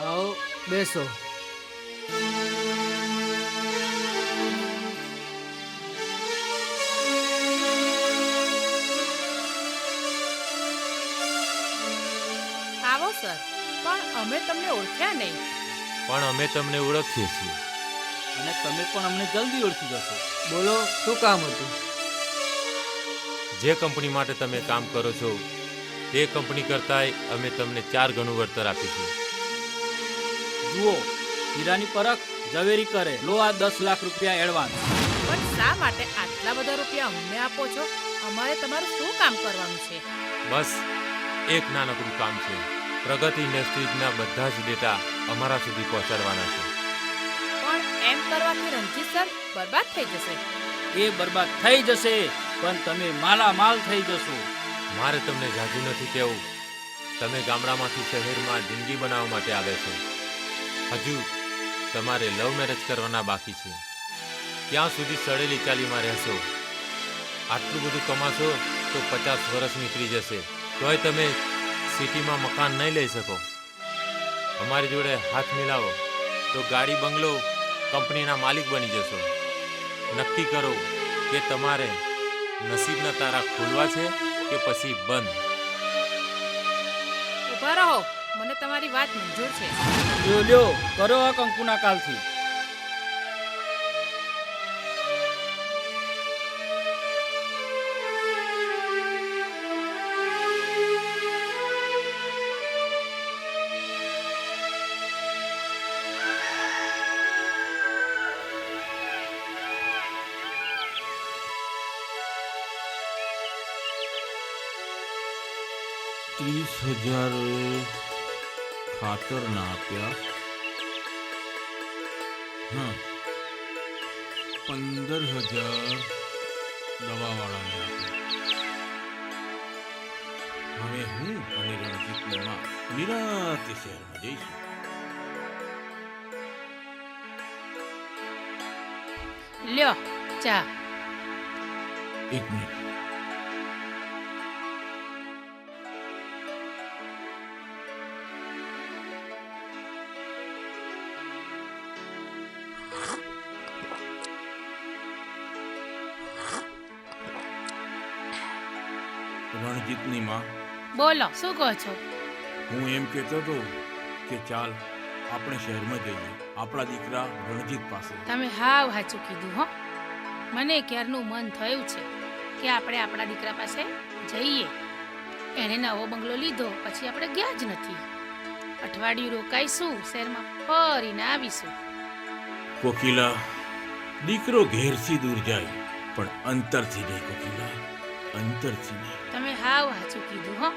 આવો બેસો. આવો સર, પણ અમે તમને ઓળખ્યા નહીં. પણ અમે તમને ઓળખીએ છીએ. અને તમે પણ અમને જલ્દી ઓળખી જશો. બોલો, શું કામ હતું? જે કંપની માટે તમે કામ કરો છો તે કંપની કરતાંય અમે તમને 4 ગણું વળતર આપીશું. જુઓ, હીરાની પરખ ઝવેરી કરે. લો આ 10 લાખ રૂપિયા એડવાન્સ. પણ શા માટે આટલા બધા રૂપિયા અમને આપો છો? અમારે તમારું શું કામ કરવાનું છે? બસ એક નાનકડું કામ છે. પ્રગતિ ઇન્ડસ્ટ્રીઝના બધા જ ડેટા અમારા સુધી પહોંચાડવાના છે. પણ એમ કરવાથી રણજીત સર બરબાદ થઈ જશે. એ બરબાદ થઈ જશે, પણ તમે માલામાલ થઈ જશો. મારે તમને જાજુ નથી કહેવું. તમે ગામડામાંથી શહેરમાં જિંદગી બનાવવા માટે આવ્યા છો. હજુ તમારે લવ મેરેજ કરવાના બાકી છે. ક્યાં સુધી સડેલી ચાલીમાં રહેશો? આટલું બધું કમાશો તો 50 વર્ષ નીકળી જશે, તોય તમે સિટીમાં મકાન નહીં લઈ શકો. અમારી જોડે હાથ મિલાવો તો ગાડી બંગલો કંપનીના માલિક બની જશો. નક્કી કરો કે તમારે નસીબના તારા ખોલવા છે કે પછી બંધ. ઊભા રહો, મને તમારી વાત મંજૂર છે. લ્યો લ્યો, કરો આ કંકુના કાલથી. $30,000 ખાતર ના આપ્યા. હા, 15,000 દવાવાળાને આપ્યા. હવે હું અને રણજીતની માં નિરાંતે શહેરમાં જઈશું. લ્યો ચા. એક મિનિટ. રણજીતની માં, બોલો, શું કહો છો? હું એમ કહેતો હતો કે ચાલ આપણે શહેરમાં જઈએ, આપણા દીકરા રણજીત પાસે. તમે હાવ સાચું કીધું હો. મને ક્યારનું મન થયું છે કે આપણે આપણા દીકરા પાસે જઈએ. એણે નવો બંગલો લીધો પછી આપણે ગયા જ નથી. અઠવાડિયું રોકાઈશું, શહેરમાં ફરીને આવીશું. કોકિલા, દીકરો ઘેરથી દૂર જાય પણ અંતરથી નહીં. કોકિલા, અંતરથી નહીં. તમે હાવ સાચું કીધું હો.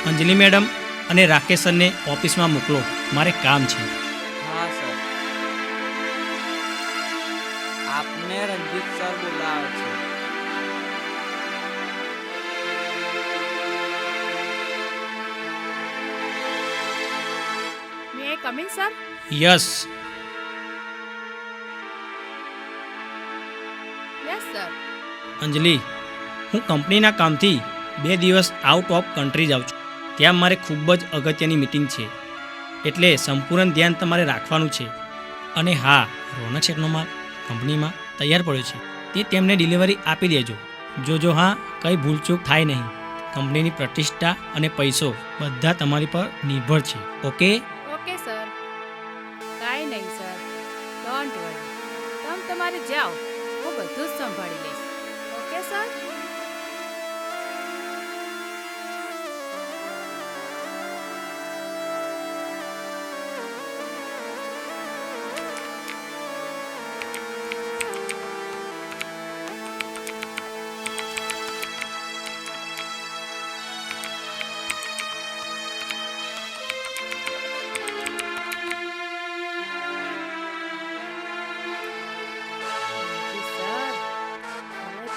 અંજલિ મેડમ અને રાકેશ સરને ઓફિસમાં મોકલો, મારે કામ છે. હા સર. આપને રંજીત સર બોલાવે છે. May I come in sir? Yes. Yes sir. Anjali, હું કંપનીના કામથી 2 દિવસ આઉટ ઓફ કન્ટ્રી જાઉં છું. ત્યાં મારે ખૂબ જ અગત્યની મીટિંગ છે, એટલે સંપૂર્ણ ધ્યાન તમારે રાખવાનું છે. અને હા, રોનક શેઠનો માલ કંપનીમાં તૈયાર પડ્યો છે, તે તેમને ડિલિવરી આપી દેજો. જોજો હા, કંઈ ભૂલચૂક થાય નહીં. કંપનીની પ્રતિષ્ઠા અને પૈસો બધા તમારી પર નિર્ભર છે. ઓકે? Okay sir. કાંઈ નહીં સર, ડોન્ટ વરી. તમે તમારે જાઓ, હું બધું જ સંભાળી લઈશ. Okay sir?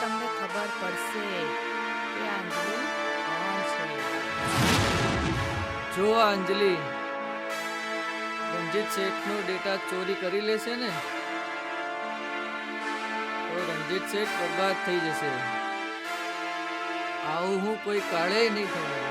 તમને ખબર પડશે કે આ અંજલિ કોણ છે. જો આ અંજલિ રંજીત શેઠનો ડેટા ચોરી કરી લેશે ને તો રંજીત શેઠ બરબાદ થઈ જશે. આવું હું કોઈ કાળે નહીં થવા.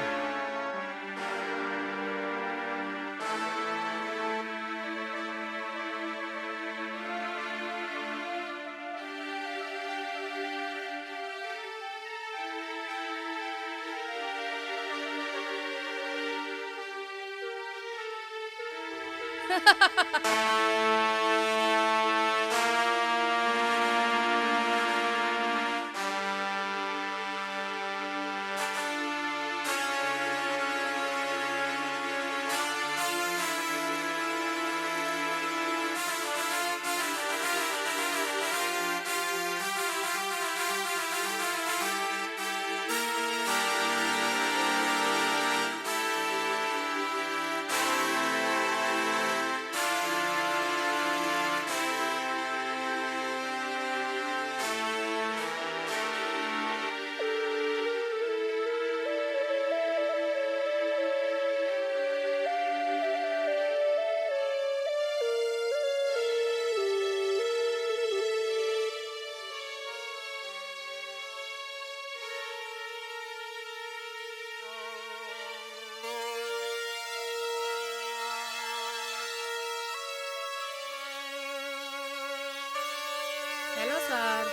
Hello sir.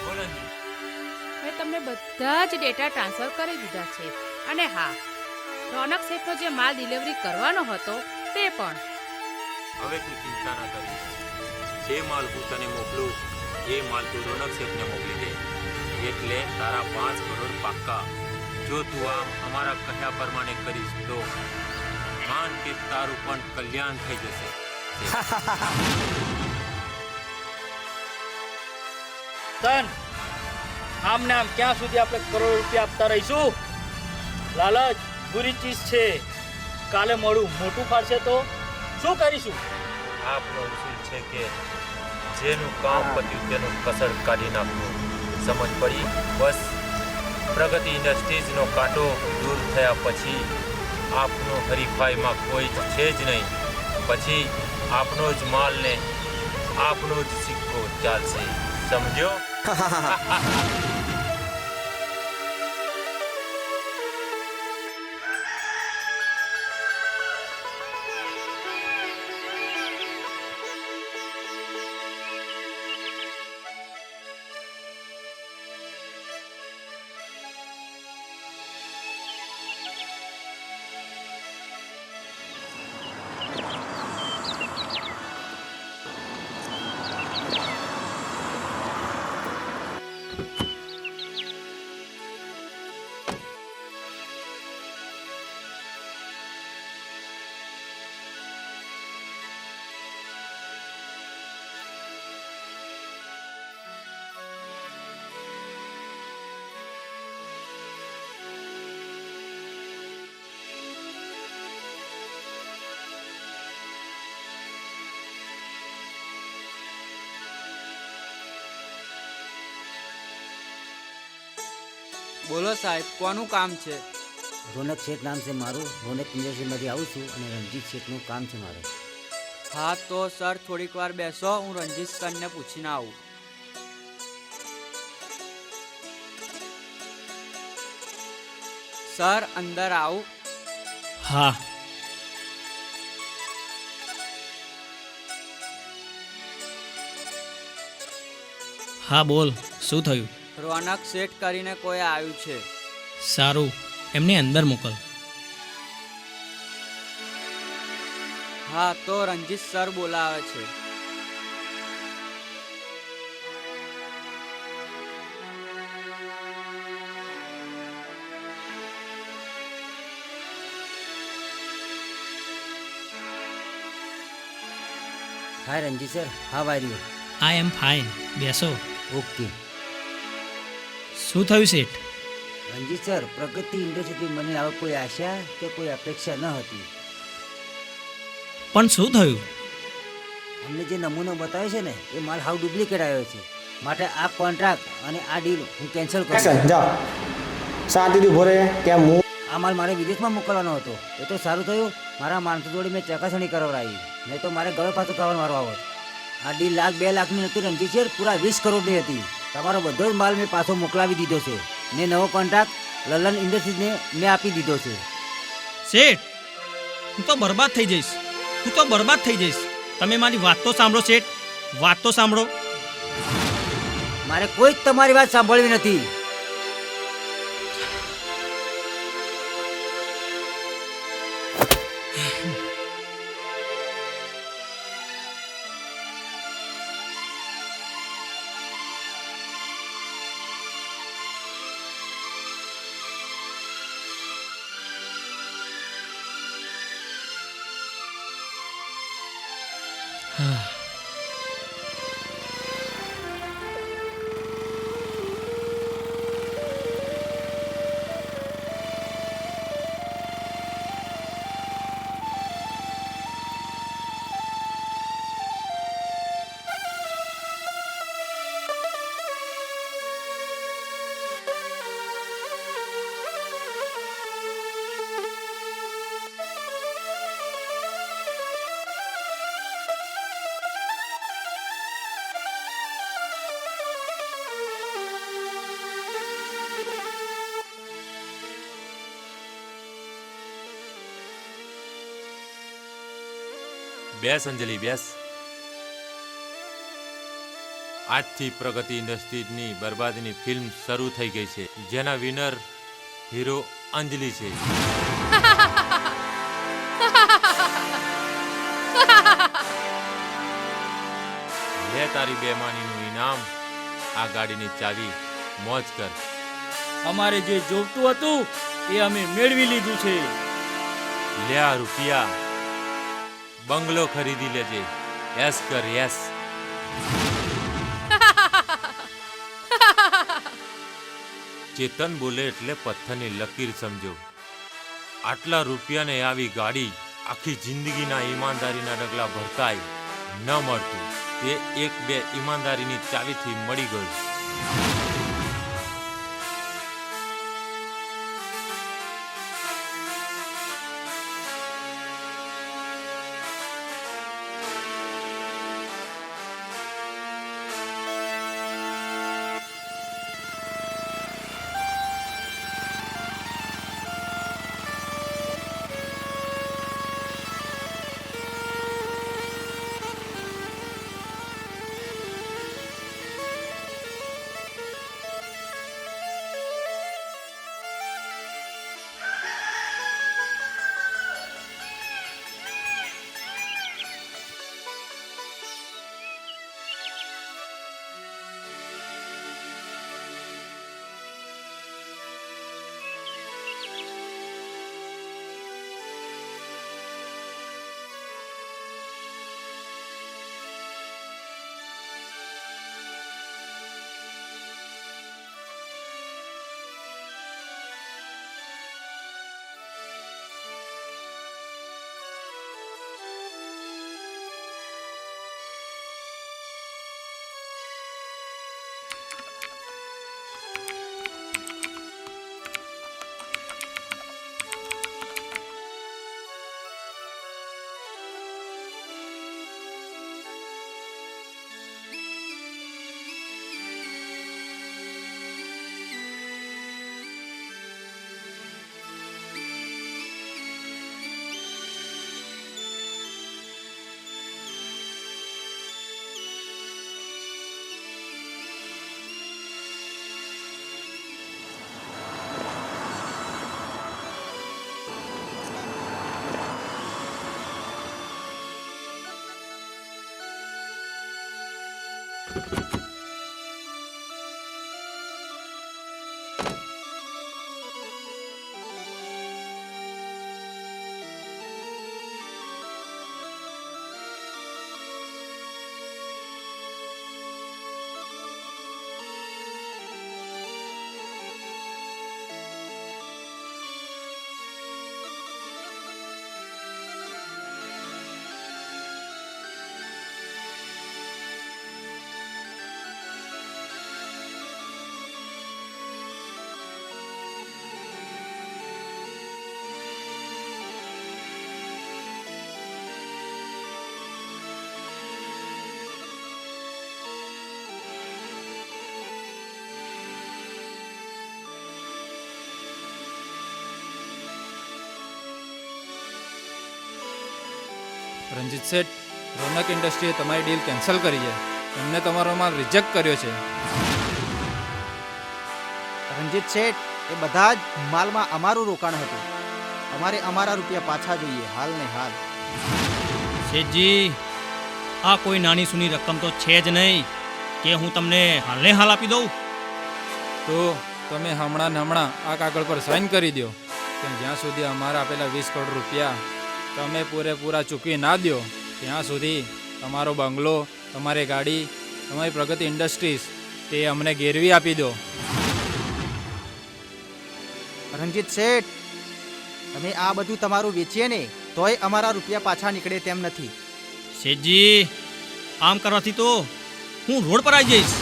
બોલો. મેં તમને બધા જ ડેટા ટ્રાન્સફર કરી દીધા છે. અને હા, રોનક શેઠનો જે માલ ડિલિવરી કરવાનો હતો તે પણ. હવે તું ચિંતા ના કરીશ. જે માલ હું તને મોકલું એ માલ તું રોનક શેઠને મોકલી દે, એટલે તારા 5 કરોડ પાક્કા. જો તું આમ અમારા કહ્યા પ્રમાણે કરીશ તો માન કે તારું પણ કલ્યાણ થઈ જશે. તન આમ ને આમ ક્યાં સુધી આપણે કરોડ રૂપિયા આપતા રહીશું? લાલચ બુરી ચીજ છે. કાલે મળું મોટું ફાડશે તો શું કરીશું? આપનો ઉસૂલ છે કે જેનું કામ પત્યું તેનું કસર કાઢી નાખવું. સમજ પડી? બસ પ્રગતિ ઇન્ડસ્ટ્રીઝનો કાંટો દૂર થયા પછી આપનો હરીફાઈમાં કોઈ જ છે જ નહીં. પછી આપનો જ માલ ને આપનો જ સિક્કો ચાલશે. સમજ્યો? બોલો સાહેબ, કોનું કામ છે? રોનક શેઠ નામ છે મારું. રોનક ઇન્ડસ્ટ્રીમાંથી આવું છું અને રણજીત શેઠનું કામ છે મારે. હા તો સર થોડીક વાર બેસો, હું રણજીત સરને પૂછીને આવું. સર અંદર આવું? હા. હા બોલ, શું થયું? રોનક શેઠ કરીને કોઈ આવ્યું છે. સારું, એમને અંદર મોકલ. હા તો રણજીત સર બોલાવે છે. Hi Ranjit sir, how are you? I am fine. બેસો. ઓકે. શું થયું શેઠ? રણજીત સર, પ્રગતિ ઇન્ડસ્ટ્રીથી મને આવા કોઈ આશા કે કોઈ અપેક્ષા ન હતી. પણ શું થયું? અમને જે નમૂનો બતાવ્યો છે ને એ માલ હાવ ડુપ્લિકેટ આવ્યો છે. માટે આ કોન્ટ્રાક્ટ અને આ ડીલ હું કેન્સલ કરું. જાઓ, શાંતિથી ઉભો રહે. કેમ હું આ માલ મારે વિદેશમાં મોકલવાનો હતો. એ તો સારું થયું મારા માણસો જોડે મેં ચકાસણી કરાવડાવી, નહીં તો મારે ગળે પાછું ખાવાનું મારો આવત. આ ડીલ લાખ 2 લાખની નથી રણજીત સર, પૂરા 20 કરોડની હતી. તમારો બધો જ માલ મેં પાછો મોકલાવી દીધો છે ને નવો કોન્ટ્રાક્ટ લલન ઇન્ડસ્ટ્રીઝને મેં આપી દીધો છે. શેઠ, હું તો બરબાદ થઈ જઈશ. હું તો બરબાદ થઈ જઈશ. તમે મારી વાત તો સાંભળો શેઠ, વાત તો સાંભળો. મારે કોઈ જ તમારી વાત સાંભળવી નથી. બેસ અંજલિ, બેસ. આજથી પ્રગતિ ઇન્ડસ્ટ્રીઝની બરબાદીની ફિલ્મ શરૂ થઈ ગઈ છે, જેના વિનર હીરો અંજલિ છે. લે તારી બેમાનીનું ઇનામ, આ ગાડીની ચાવી. મોજ કર. અમારે જે જોઈતું હતું એ અમે મેળવી લીધું છે. લે આ રૂપિયા, બંગલો ખરીદી લેજે. યસ કર યસ. ચેતન બોલે એટલે પથ્થરની લકીર સમજો. આટલા રૂપિયાને આવી ગાડી આખી જિંદગીના ઈમાનદારીના ડગલા ભરતાય ન મળતું. તે એક બે ઈમાનદારીની ચાવીથી મળી ગયું. રંજીત શેઠ, રોનક ઇન્ડસ્ટ્રીએ તમારી ડીલ કેન્સલ કરી છે. એમને તમારો માલ રિજેક્ટ કર્યો છે. રંજીત શેઠ, એ બધા જ માલમાં અમારું રોકાણ હતું. અમારે અમારા રૂપિયા પાછા જોઈએ, હાલ ને હાલ. શેઠજી, આ કોઈ નાની સૂની રકમ તો છે જ નહીં કે હું તમને હાલને હાલ આપી દઉં. તો તમે હમણાં ને હમણાં આ કાગળ પર સાઇન કરી દો કે જ્યાં સુધી અમારા આપેલા 20 કરોડ રૂપિયા તમે પૂરેપૂરા ચૂકવી ના દો ત્યાં સુધી તમારો બંગલો, તમારી ગાડી, તમારી પ્રગતિ ઇન્ડસ્ટ્રીઝ તે અમને ગેરવી આપી દો. રંજીત શેઠ, તમે આ બધું તમારું વેચીએ ને તોય અમારા રૂપિયા પાછા નીકળે તેમ નથી. શેઠજી, આમ કરવાથી તો હું રોડ પર આવી જઈશ.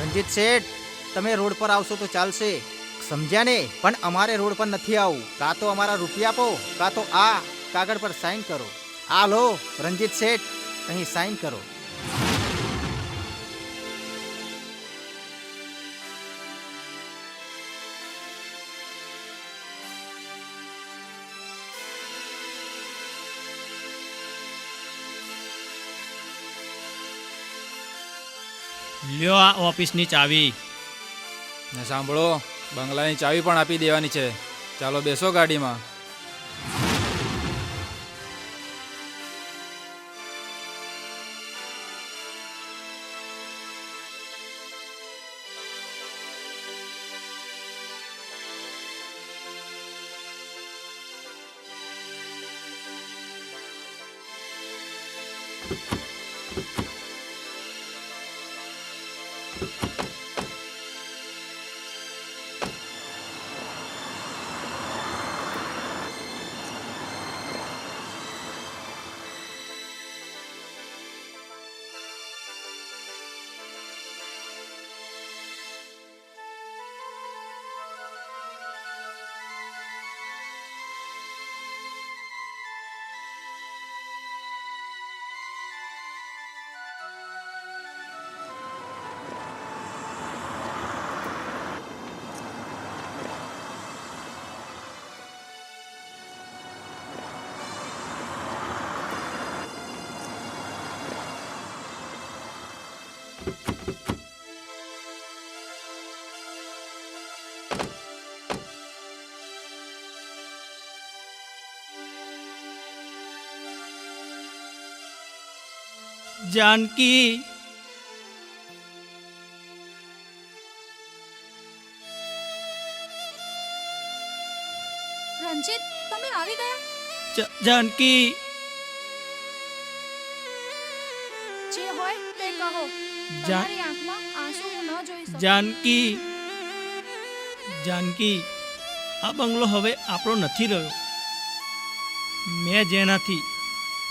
રંજીત શેઠ, તમે રોડ પર આવશો તો ચાલશે, સમજ્યા ને? પણ અમારે રોડ પર નથી આવવું. કાં તો અમારા રૂપિયા આપો, કાં તો આ કાગળ પર સાઇન કરો. આ લો રંજીત શેઠ, અહીં સાઇન કરો. લ્યો આ ઓફિસની ચાવી. ને સાંભળો, બંગલાની ચાવી પણ આપી દેવાની છે. ચાલો બેસો ગાડીમાં. જાનકી, રંજીત તમે આવી ગયા? જાનકી, જે હોય તે કહો. તમારી આંખમાં આંસુ હું ન જોઈ શકું. જાનકી, જાનકી, આ બંગલો હવે આપણો નથી રહ્યો. મેં જેનાથી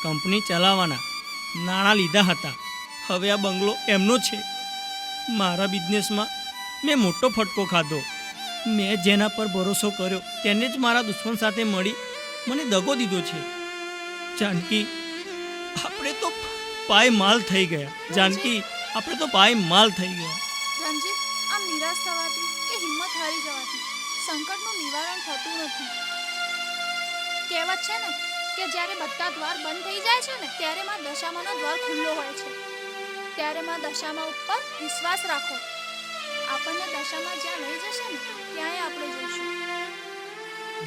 કંપની ચલાવવાના નાણાં લીધા હતા, હવે આ બંગલો એમનો છે. મારા બિઝનેસમાં મેં મોટો ફટકો ખાધો. મેં જેના પર ભરોસો કર્યો તેને જ મારા દુશ્મન સાથે મળી મને દગો દીધો છે. જાનકી, આપણે તો પાય માલ થઈ ગયા. જાનકી, આપણે તો પાય માલ થઈ ગયા. રંજીત, આમ નિરાશ થવાથી કે હિંમત હારી જવાથી સંકટનું નિવારણ થતું નથી. કહેવત છે ને કે જ્યારે બધા દ્વાર બંધ થઈ જાય છે ને ત્યારે માં દશામાનો દ્વાર ખુલ્લો હોય છે. ત્યારે માં દશામા ઉપર વિશ્વાસ રાખો. આપણને દશામાં જ્યાં લઈ જશે ને ત્યાંય આપણે જઈશું.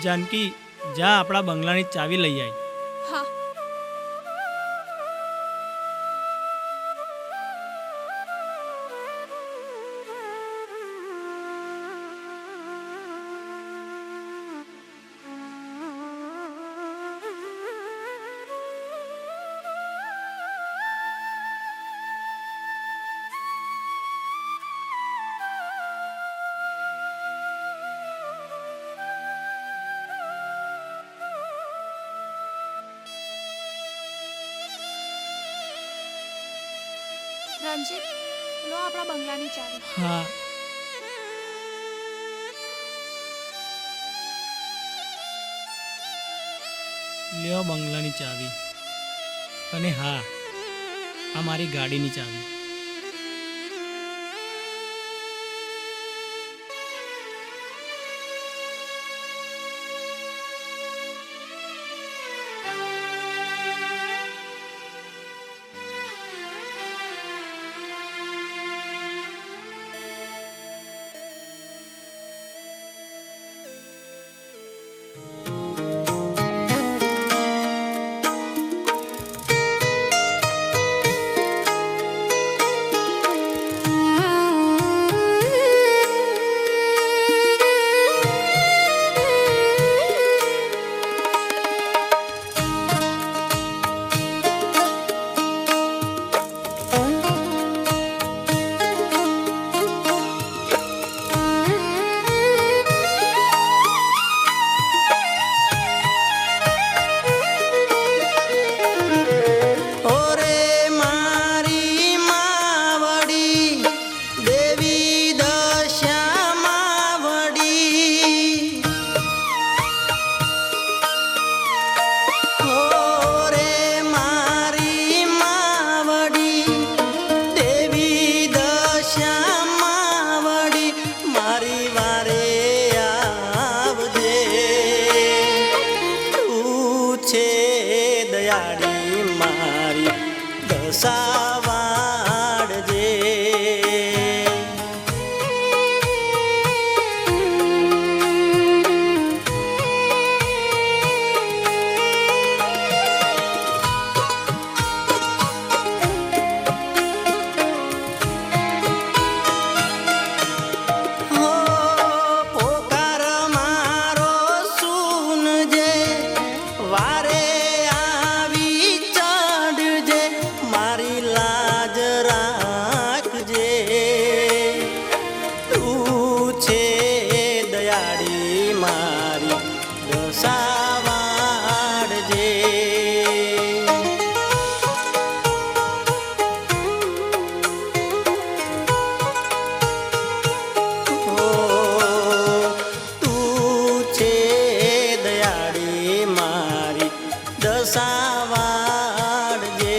જાનકી, જા આપણા બંગલાની ચાવી લઈ આવી. હા. રંજીત, લો આપણા બંગલાની ચાવી. હા. લ્યો બંગલાની ચાવી. અને હા, આ મારી ગાડીની ચાવી. મારી દશા વાળજે. તું છે દયાળી મારી દશા વાળજે.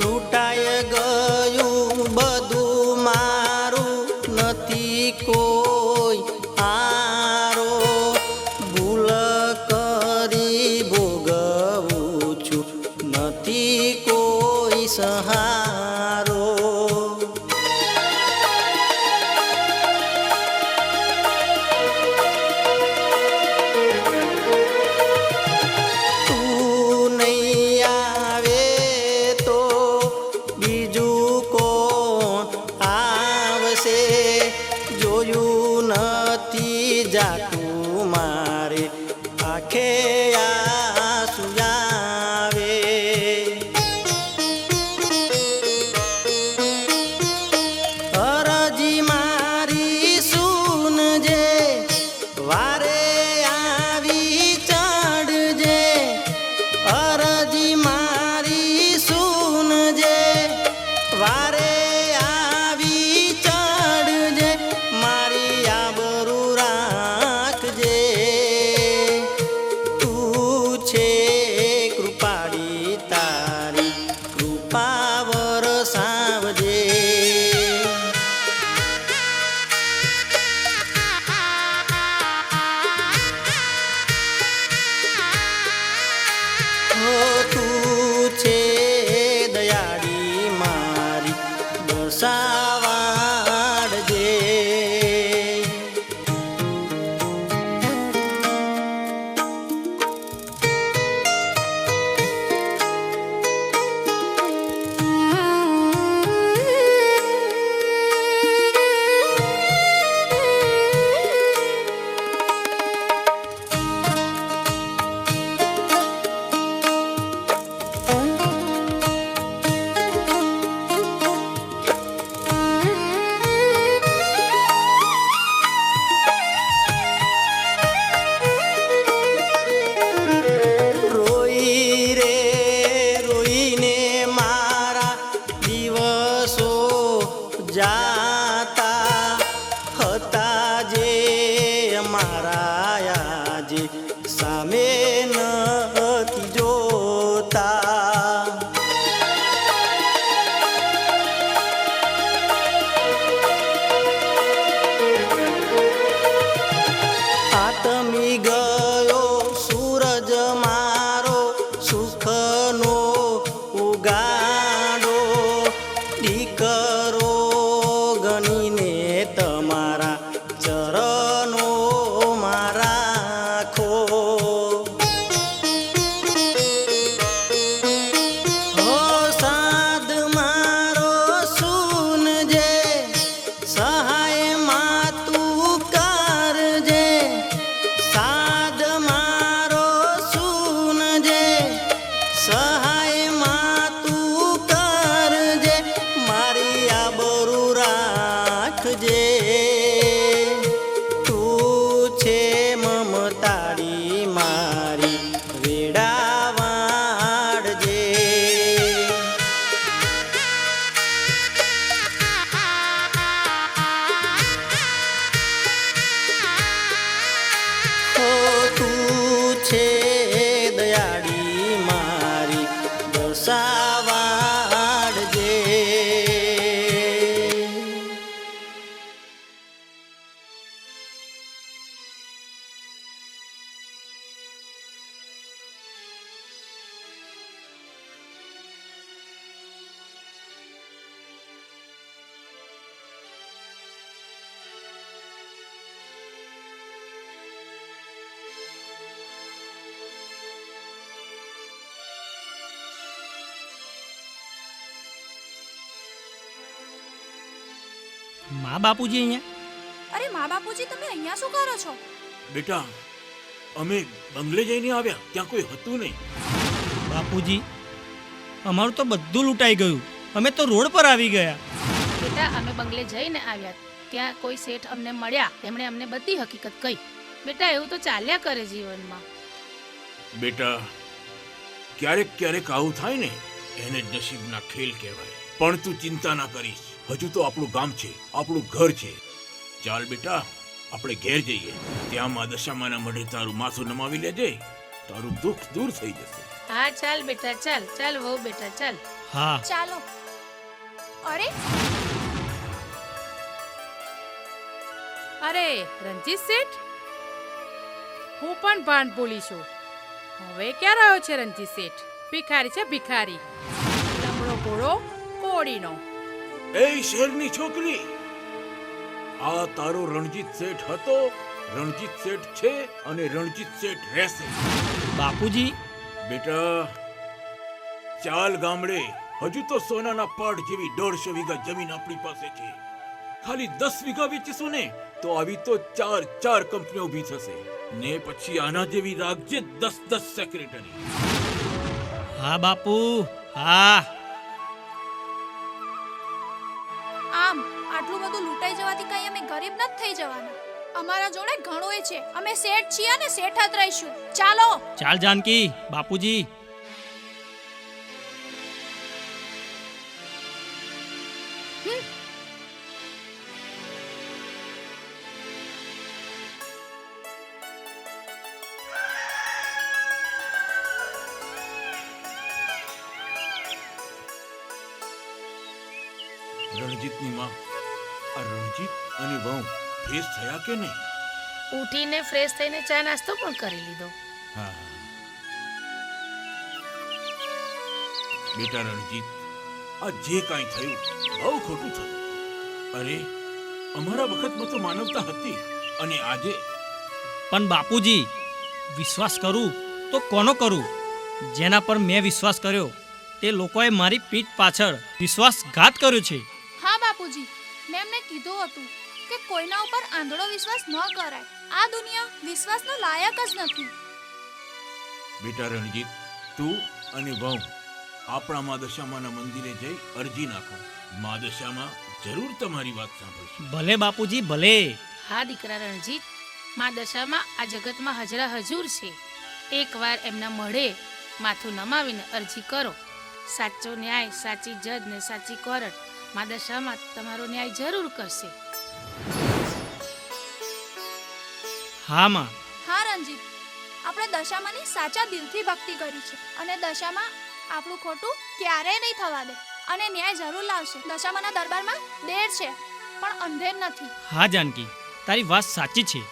લૂંટાય ગયું બધું મારું, નથી કોઈ આરો. ભૂલ કરી ભોગવું છું, નથી કોઈ સહારો. તું નહીં આવે તો બીજું કોણ આવશે? જોયું નથી જાતું મારે આંખે આંસુ આવે. અરજી મારી સુનજે, વારે આવી ચડજે. અરજી મારી સુનજે, વારે આવી ચડજે. મારી આબરૂ રાખજે. તું છે કૃપાળી, તારી કૃપા વરસાવજે. તું છે દયાળી મારી દશા વાળજે. રોઈ રે રોઈને મારા દિવસો જાતા હતા, જે અમારા આજે સામે નથી જોતા. આતમી ગયો સૂરજ મારો, સુખનો ઉગાડો. દીકરો ગણીને તમારા ચરણો રાખો. હો સાદ મારો સુનજે, સહાય માં તું કરજે. સાદ મા બાપુજી અહીંયા? અરે મા બાપુજી, તમે અહીંયા શું કરો છો? બેટા, અમે બંગલે જઈને આવ્યા, ત્યાં કોઈ હતું નહીં. બાપુજી, અમારું તો બધું લૂંટાઈ ગયું. અમે તો રોડ પર આવી ગયા. બેટા, અમે બંગલે જઈને આવ્યા, ત્યાં કોઈ શેઠ અમને મળ્યા, તેમણે અમને બધી હકીકત કહી. બેટા, એવું તો ચાલ્યા કરે જીવનમાં. બેટા, ક્યારેક ક્યારેક આવું થાય ને, એને જ નસીબના ખેલ કહેવાય. પણ તું ચિંતા ના કરીશ, હજુ તો આપણું ગામ છે, આપણું ઘર છે. ચાલ બેટા, આપણે ઘેર જઈએ. ત્યાં માં દશામાના મઢે તારું માથું નમાવી લેજે, તારું દુઃખ દૂર થઈ જશે. હા ચાલ બેટા, ચાલ ચાલ વહુ બેટા, ચાલ. હા. ચાલો. અરે અરે રણજીત શેઠ, હું પણ ભાન ભૂલી છું. હવે ક્યાં રહ્યો છે રણજીત શેઠ? ભિખારી છે ભિખારી, લમડો ઘોડો કોડીનો. એ શેરની છોકરી, આ તારો રણજીત શેઠ હતો, રણજીત શેઠ છે અને રણજીત શેઠ રહેશે. બાપુજી, બેટા ચાલ ગામડે. હજુ તો સોનાના પાટ જેવી 150 વીઘા જમીન આપણી પાસે છે. ખાલી 10 વીઘા વેચીશું ને તો આવી તો 4 કંપનીઓ ઊભી થશે. ને પછી આના જેવી રાખજે 10 સેક્રેટરી. હા બાપુ, હા. આમ આટલું બધું લૂંટાઈ જવાથી કઈ અમે ગરીબ નથી થઈ જવાના. અમારા જોડે ઘણું છે. અમે શેઠ છીએ ને શેઠ જ રહીશું. ચાલો. ચાલ જાનકી. બાપુજી, રણજીતની માં, આ રણજીત અને વહુ ફ્રેશ થયા કે નહીં? ઉઠીને ફ્રેશ થઈને ચા નાસ્તો પણ કરી લીધો. હા બેટા રણજીત, આ જે કાંઈ થયું બહુ ખોટું થયું. અરે અમારા વખતમાં તો માનવતા હતી, અને આજે? પણ બાપુજી, વિશ્વાસ કરું તો કોનો કરું? જેના પર મેં વિશ્વાસ કર્યો તે લોકોએ મારી પીઠ પાછળ વિશ્વાસઘાત કર્યો છે. હા બાપુજી, મેં એમને કીધું હતું કે કોઈના ઉપર આંધળો વિશ્વાસ ન કરાય. આ દુનિયા વિશ્વાસનો લાયક જ નથી. બેટા રણજીત, તું અને વહુ આપણા મા દશામાના મંદિરે જઈ અરજી નાખો. મા દશામાં જરૂર તમારી વાત સાંભળશે. ભલે બાપુજી, ભલે. હા દીકરા રણજીત, મા દશામાં આ જગતમાં હજરા હજૂર છે. એકવાર એમના મળે માથું નમાવીને અરજી કરો. સાચો ન્યાય, સાચી જજ ને સાચી કોરટ મા દશામાં તમારો ન્યાય જરૂર કરશે. હા માં. હા રણજીત, આપણે દશામાની સાચા દિલથી ભક્તિ કરી છે, અને દશામાં આપણું ખોટું ક્યારેય નહીં થવા દે, અને ન્યાય જરૂર લાવશે. દશામાના દરબારમાં દેર છે પણ અંધેર નથી. હા જાનકી, તારી વાત સાચી છે.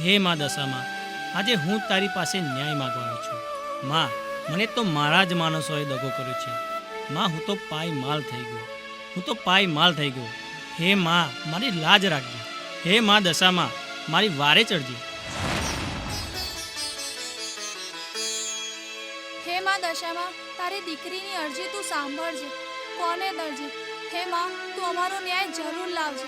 હે મા દશામાં, આજે હું તારી પાસે ન્યાય માંગવા આવ્યો છું. માં, મને તો મારા જ માણસોએ દગો કર્યો છે. માં, હું તો પાય માલ થઈ ગયો. હે માં, મારી લાજ રાખજે. હે મા દશામાં, મારી વારે ચડજે. હે મા દશામાં, તારી દીકરીની અરજી તું સાંભળજે. કોને દરજી? હે માં, તું અમારો ન્યાય જરૂર લાવજે.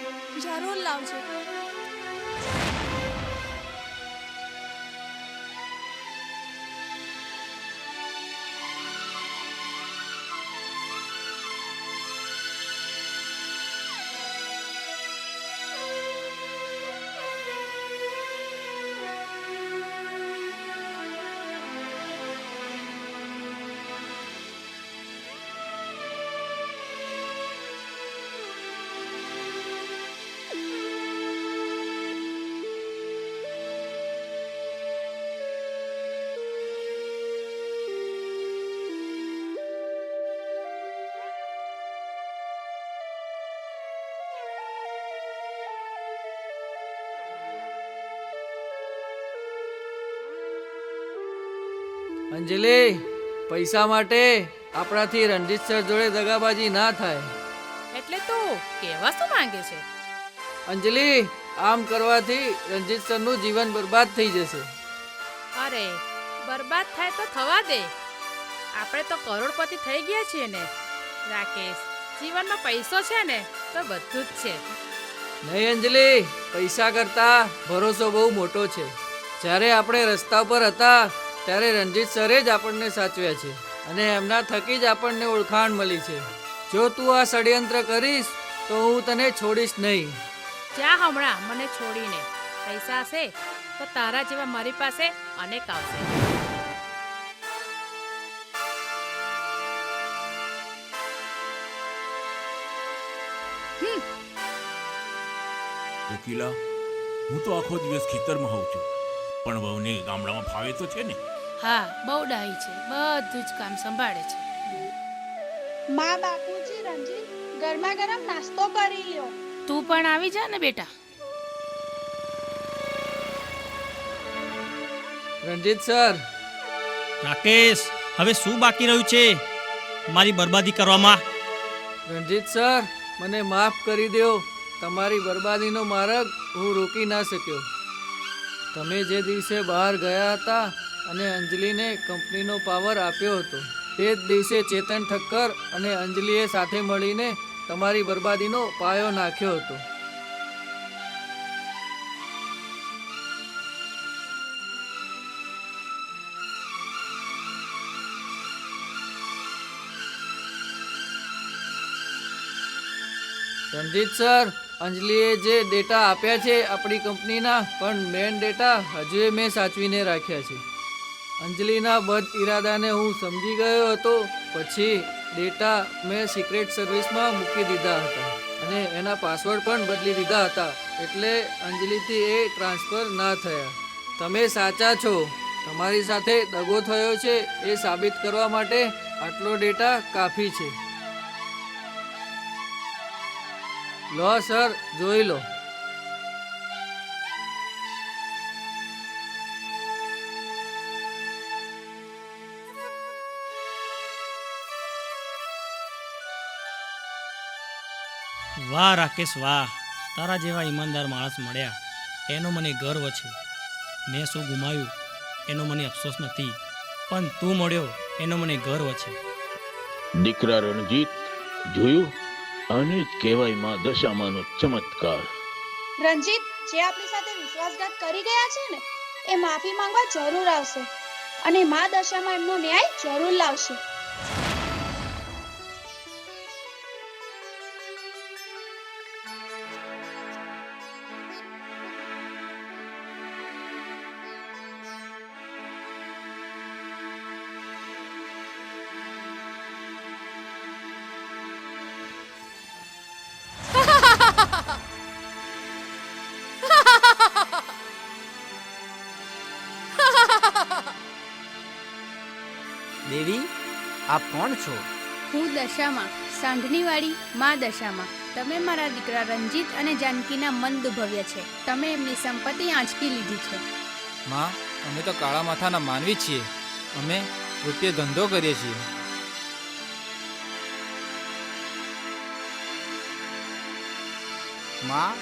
અંજલિ, પૈસા માટે આપણાથી રણજીત સર જોડે દગાબાજી ના થાય. એટલે તું કહેવા શું માંગે છે? અંજલિ, આમ કરવાથી રણજીત સરનું જીવન બરબાદ થઈ જશે. અરે બરબાદ થાય તો થવા દે. આપણે તો કરોડપતિ થઈ ગયા છીએ ને રાકેશ. જીવનમાં પૈસો છે ને તો બધું જ છે. નહીં અંજલિ, પૈસા કરતા ભરોસો બહુ મોટો છે. જ્યારે આપણે રસ્તા પર હતા ત્યારે રણજીત સરે જ આપણને સાચવ્યા છે અને એમના થકી જ આપણને ઓળખાણ મળી છે. જો તું આ ષડયંત્ર કરીશ તો હું તને છોડીશ નહીં. જા હમણાં મને છોડીને. પૈસા હશે તો તારા જેવા મારી પાસે અનેક આવશે. કોકિલા, હું તો આખો દિવસ ખેતરમાં હોઉં છું, પણ વહુને ગામડામાં ફાવે તો છે ને? હા, બહુ ડાહી છે, બધું જ કામ સંભાળે છે. માં બાપુજી, રંજીત ગરમા ગરમ નાસ્તો કરી લ્યો. તું પણ આવી જા ને બેટા. રણજીત સર. રાકેશ, હવે શું બાકી રહ્યું છે મારી બરબાદી કરવામાં? રણજીત સર, મને માફ કરી દો. તમારી બરબાદીનો માર્ગ હું રોકી ના શક્યો. તમે જે દિવસે બહાર ગયા હતા અને અંજલિને કંપનીનો પાવર આપ્યો હતો, તે જ દિવસે ચેતન ઠક્કર અને અંજલિએ સાથે મળીને તમારી બરબાદીનો પાયો નાખ્યો હતો. રણજીત સર, અંજલિએ જે ડેટા આપ્યા છે આપણી કંપનીના, પણ મેન ડેટા હજુ મેં સાચવીને રાખ્યા છે. અંજલિના બદ ઈરાદાને હું સમજી ગયો હતો. પછી ડેટા મેં સિક્રેટ સર્વિસમાં મૂકી દીધા હતા અને એના પાસવર્ડ પણ બદલી દીધા હતા, એટલે અંજલિથી એ ટ્રાન્સફર ના થયા. તમે સાચા છો. તમારી સાથે દગો થયો છે એ સાબિત કરવા માટે આટલો ડેટા કાફી છે. લો સર, જોઈ લો. વાહ રાકેશ વાહ, તારા જેવા ઈમાનદાર માણસ મળ્યા એનો મને ગર્વ છે. મેં શું ગુમાવ્યું એનો મને અફસોસ નથી, પણ તું મળ્યો એનો મને ગર્વ છે. દીકરા રણજીત, જોયું? આને જ કહેવાય માં દશામાનો ચમત્કાર. રંજીત, જે આપણી સાથે વિશ્વાસઘાત કરી ગયા છે ને, એ માફી માંગવા જરૂર આવશે અને માં દશામાં એમનો ન્યાય જરૂર લાવશે. દેવી, આપ કોણ છો? હું દશામાં, સાંઢનીવાળી માં દશામાં. તમે મારા દીકરા રંજીત અને જાનકીના મન દુભવ્યા છે. તમે એમની સંપત્તિ આંચકી લીધી છે. માં, અમે તો કાળા માથાના માનવી છીએ. અમે રૂપિયે ધંધો કરીએ છીએ. માં,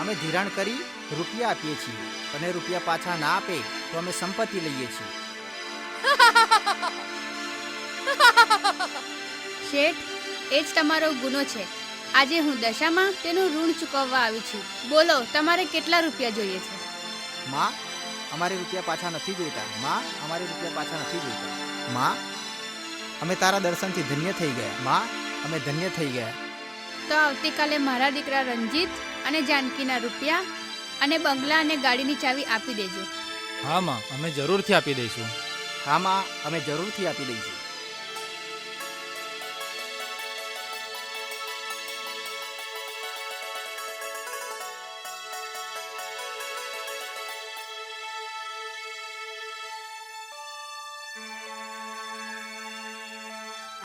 અમે ધિરાણ કરી રૂપિયા આપીએ છીએ અને રૂપિયા પાછા ના આપે તો અમે સંપત્તિ લઈએ છીએ. શેઠ, એ જ તમારો ગુનો છે. આજે હું દશામાં તેનું ઋણ ચૂકવવા આવી છું. બોલો, તમારે કેટલા રૂપિયા જોઈએ છે? માં, અમારે રૂપિયા પાછા નથી જોઈતા. માં, અમારે રૂપિયા પાછા નથી જોઈતા. માં, અમે તારા દર્શનથી ધન્ય થઈ ગયા. માં, અમે ધન્ય થઈ ગયા. તો આવતીકાલે મારા દીકરા રંજીત અને જાનકીના રૂપિયા અને બંગલા અને ગાડીની ચાવી આપી દેજો. હા માં, અમે જરૂરથી આપી દઈશું. હા માં, અમે જરૂરથી આપી દઈશું.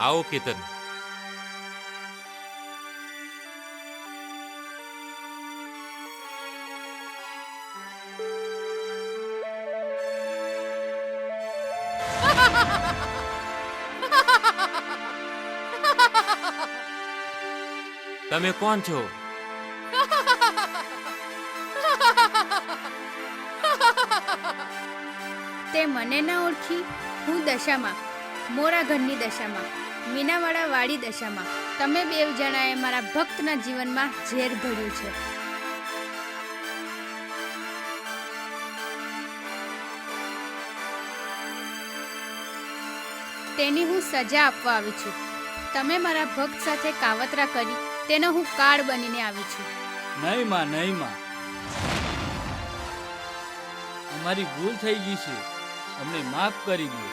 આવો કેતન. તમે કોણ છો? તે મને ના ઓળખી? હું દશામાં, મોરા ઘરની દશામાં, મીનાવાળા વાળી દશામાં. તમે બેવ જણાએ મારા ભક્તના જીવનમાં ઝેર ભર્યું છે. તેની હું સજા આપવા આવી છું. તમે મારા ભક્ત સાથે કાવતરા કરી તેનો હું કાળ બનીને આવી છું. નહીં માં, નહીં માં, અમારી ભૂલ થઈ ગઈ છે, અમને માફ કરી દો.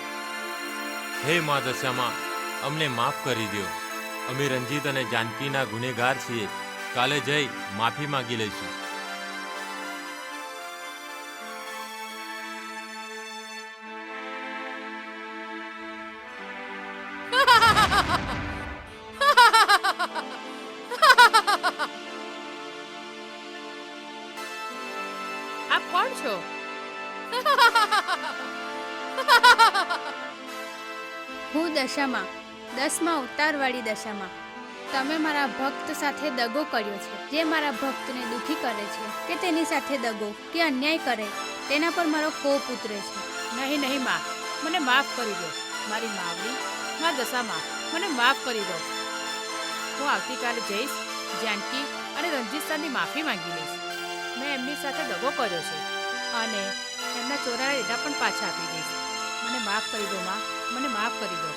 હે મા દશામાં, અમને માફ કરી દો. અમે રંજીત અને જાનકીના ગુનેગાર છીએ. કાલે જઈ માફી માંગી લઈશું. આપ કોણ છો? હું દશામાં, 10મા અવતારવાળી દશામાં. તમે મારા ભક્ત સાથે દગો કર્યો છે. જે મારા ભક્તને દુખી કરે છે કે તેની સાથે દગો કે અન્યાય કરે તેના પર મારો કોપ ઉતરે છે. નહીં નહીં માં, મને માફ કરી દો. મારી માવડી માં દશામાં, મને માફ કરી દો. હું આવતીકાલે જઈશ, જાનકી અને રંજીત સાની માફી માંગી લઈશ. મેં એમની સાથે દગો કર્યો છે અને એમના ચોરાયેલા ડેટા પણ પાછા આપી દઈશ. મને માફ કરી દો માં, મને માફ કરી દો.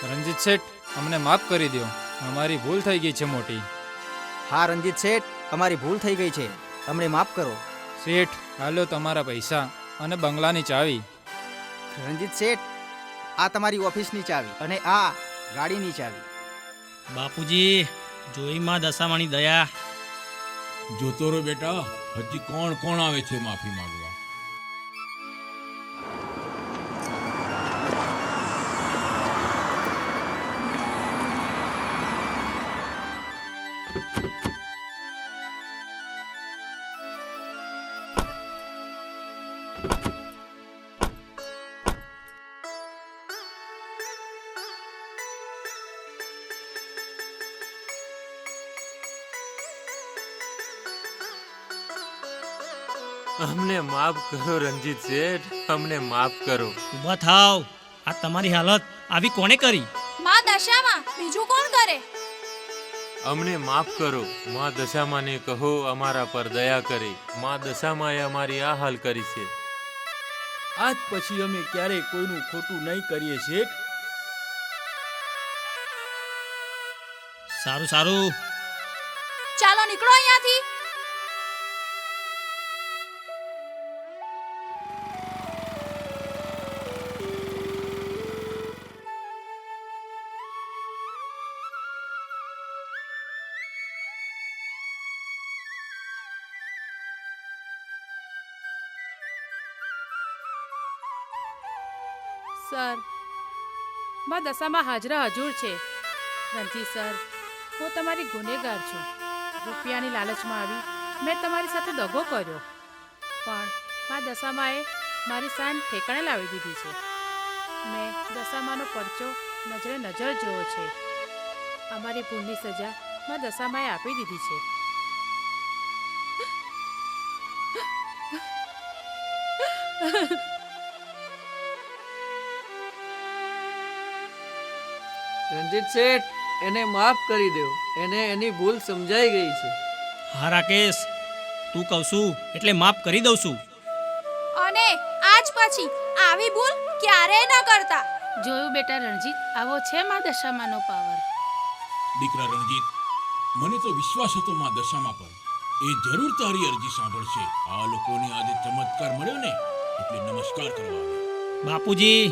રંજીત શેઠ, અમને માફ કરી દો. અમારી ભૂલ થઈ ગઈ છે મોટી. હા રંજીત શેઠ, અમારી ભૂલ થઈ ગઈ છે, અમને માફ કરો. શેઠ, હાલો તમારા પૈસા અને બંગલાની ચાવી. રંજીત શેઠ, આ તમારી ઓફિસની ચાવી અને આ ગાડીની ચાવી. બાપુજી, જોઈ માં દશામાની દયા. જોતો રહો બેટા, હજી કોણ કોણ આવે છે માફી માંગવા. અમને માફ કરો રંજીત શેઠ, અમને માફ કરો. ઊભા થાવ. આ તમારી હાલત આવી કોણે કરી? માં દશામાં, બીજું કોણ કરે? અમને માફ કરો. મા દશામાને કહો અમારા પર દયા કરે. મા દશામાએ અમારી આ હાલ કરી છે. આજ પછી અમે ક્યારેય કોઈનું ખોટું નહીં કરીએ શેઠ. સારું સારું. ચાલો નીકળો અહીંયાથી. સર માં દશામાં હાજરા હજુર છે. રણજીત સર, હું તમારી ગુનેગાર છું. રૂપિયાની લાલચમાં આવી મેં તમારી સાથે દગો કર્યો, પણ માં દશામાએ મારી શાન ઠેકાણે લાવી દીધી છે. મેં દશામાનો પરચો નજરે નજર જોયો છે. અમારી ભૂલની સજા માં દશામાએ આપી દીધી છે. રણજીત શેઠ, એને માફ કરી દો. એને એની ભૂલ સમજાઈ ગઈ છે. હા રાકેશ, તું કહું છું એટલે માફ કરી દઉં છું. અને આજ પછી આવી ભૂલ ક્યારેય ન કરતા. જોયું બેટા રણજીત, આવો છે માં દશામાનો પાવર. દીકરા રણજીત, મને તો વિશ્વાસ હતો માં દશામાં પર એ જરૂર તારી અરજી સાંભળશે. આ લોકોને આજે ચમત્કાર મળ્યો ને એટલે નમસ્કાર કરવા આવ્યા. બાપુજી,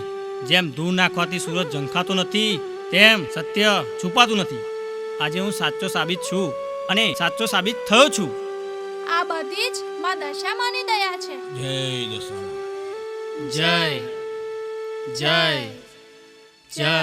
જેમ ધૂળ નાખવાથી સૂરજ ઝંખાતો નથી તેમ સત્ય છુપાતું નથી. આજે હું સાચો સાબિત છું અને સાચો સાબિત થયો છું. આ બધી જ માં દશામાની દયા છે. જય દશામાં. જય જય જય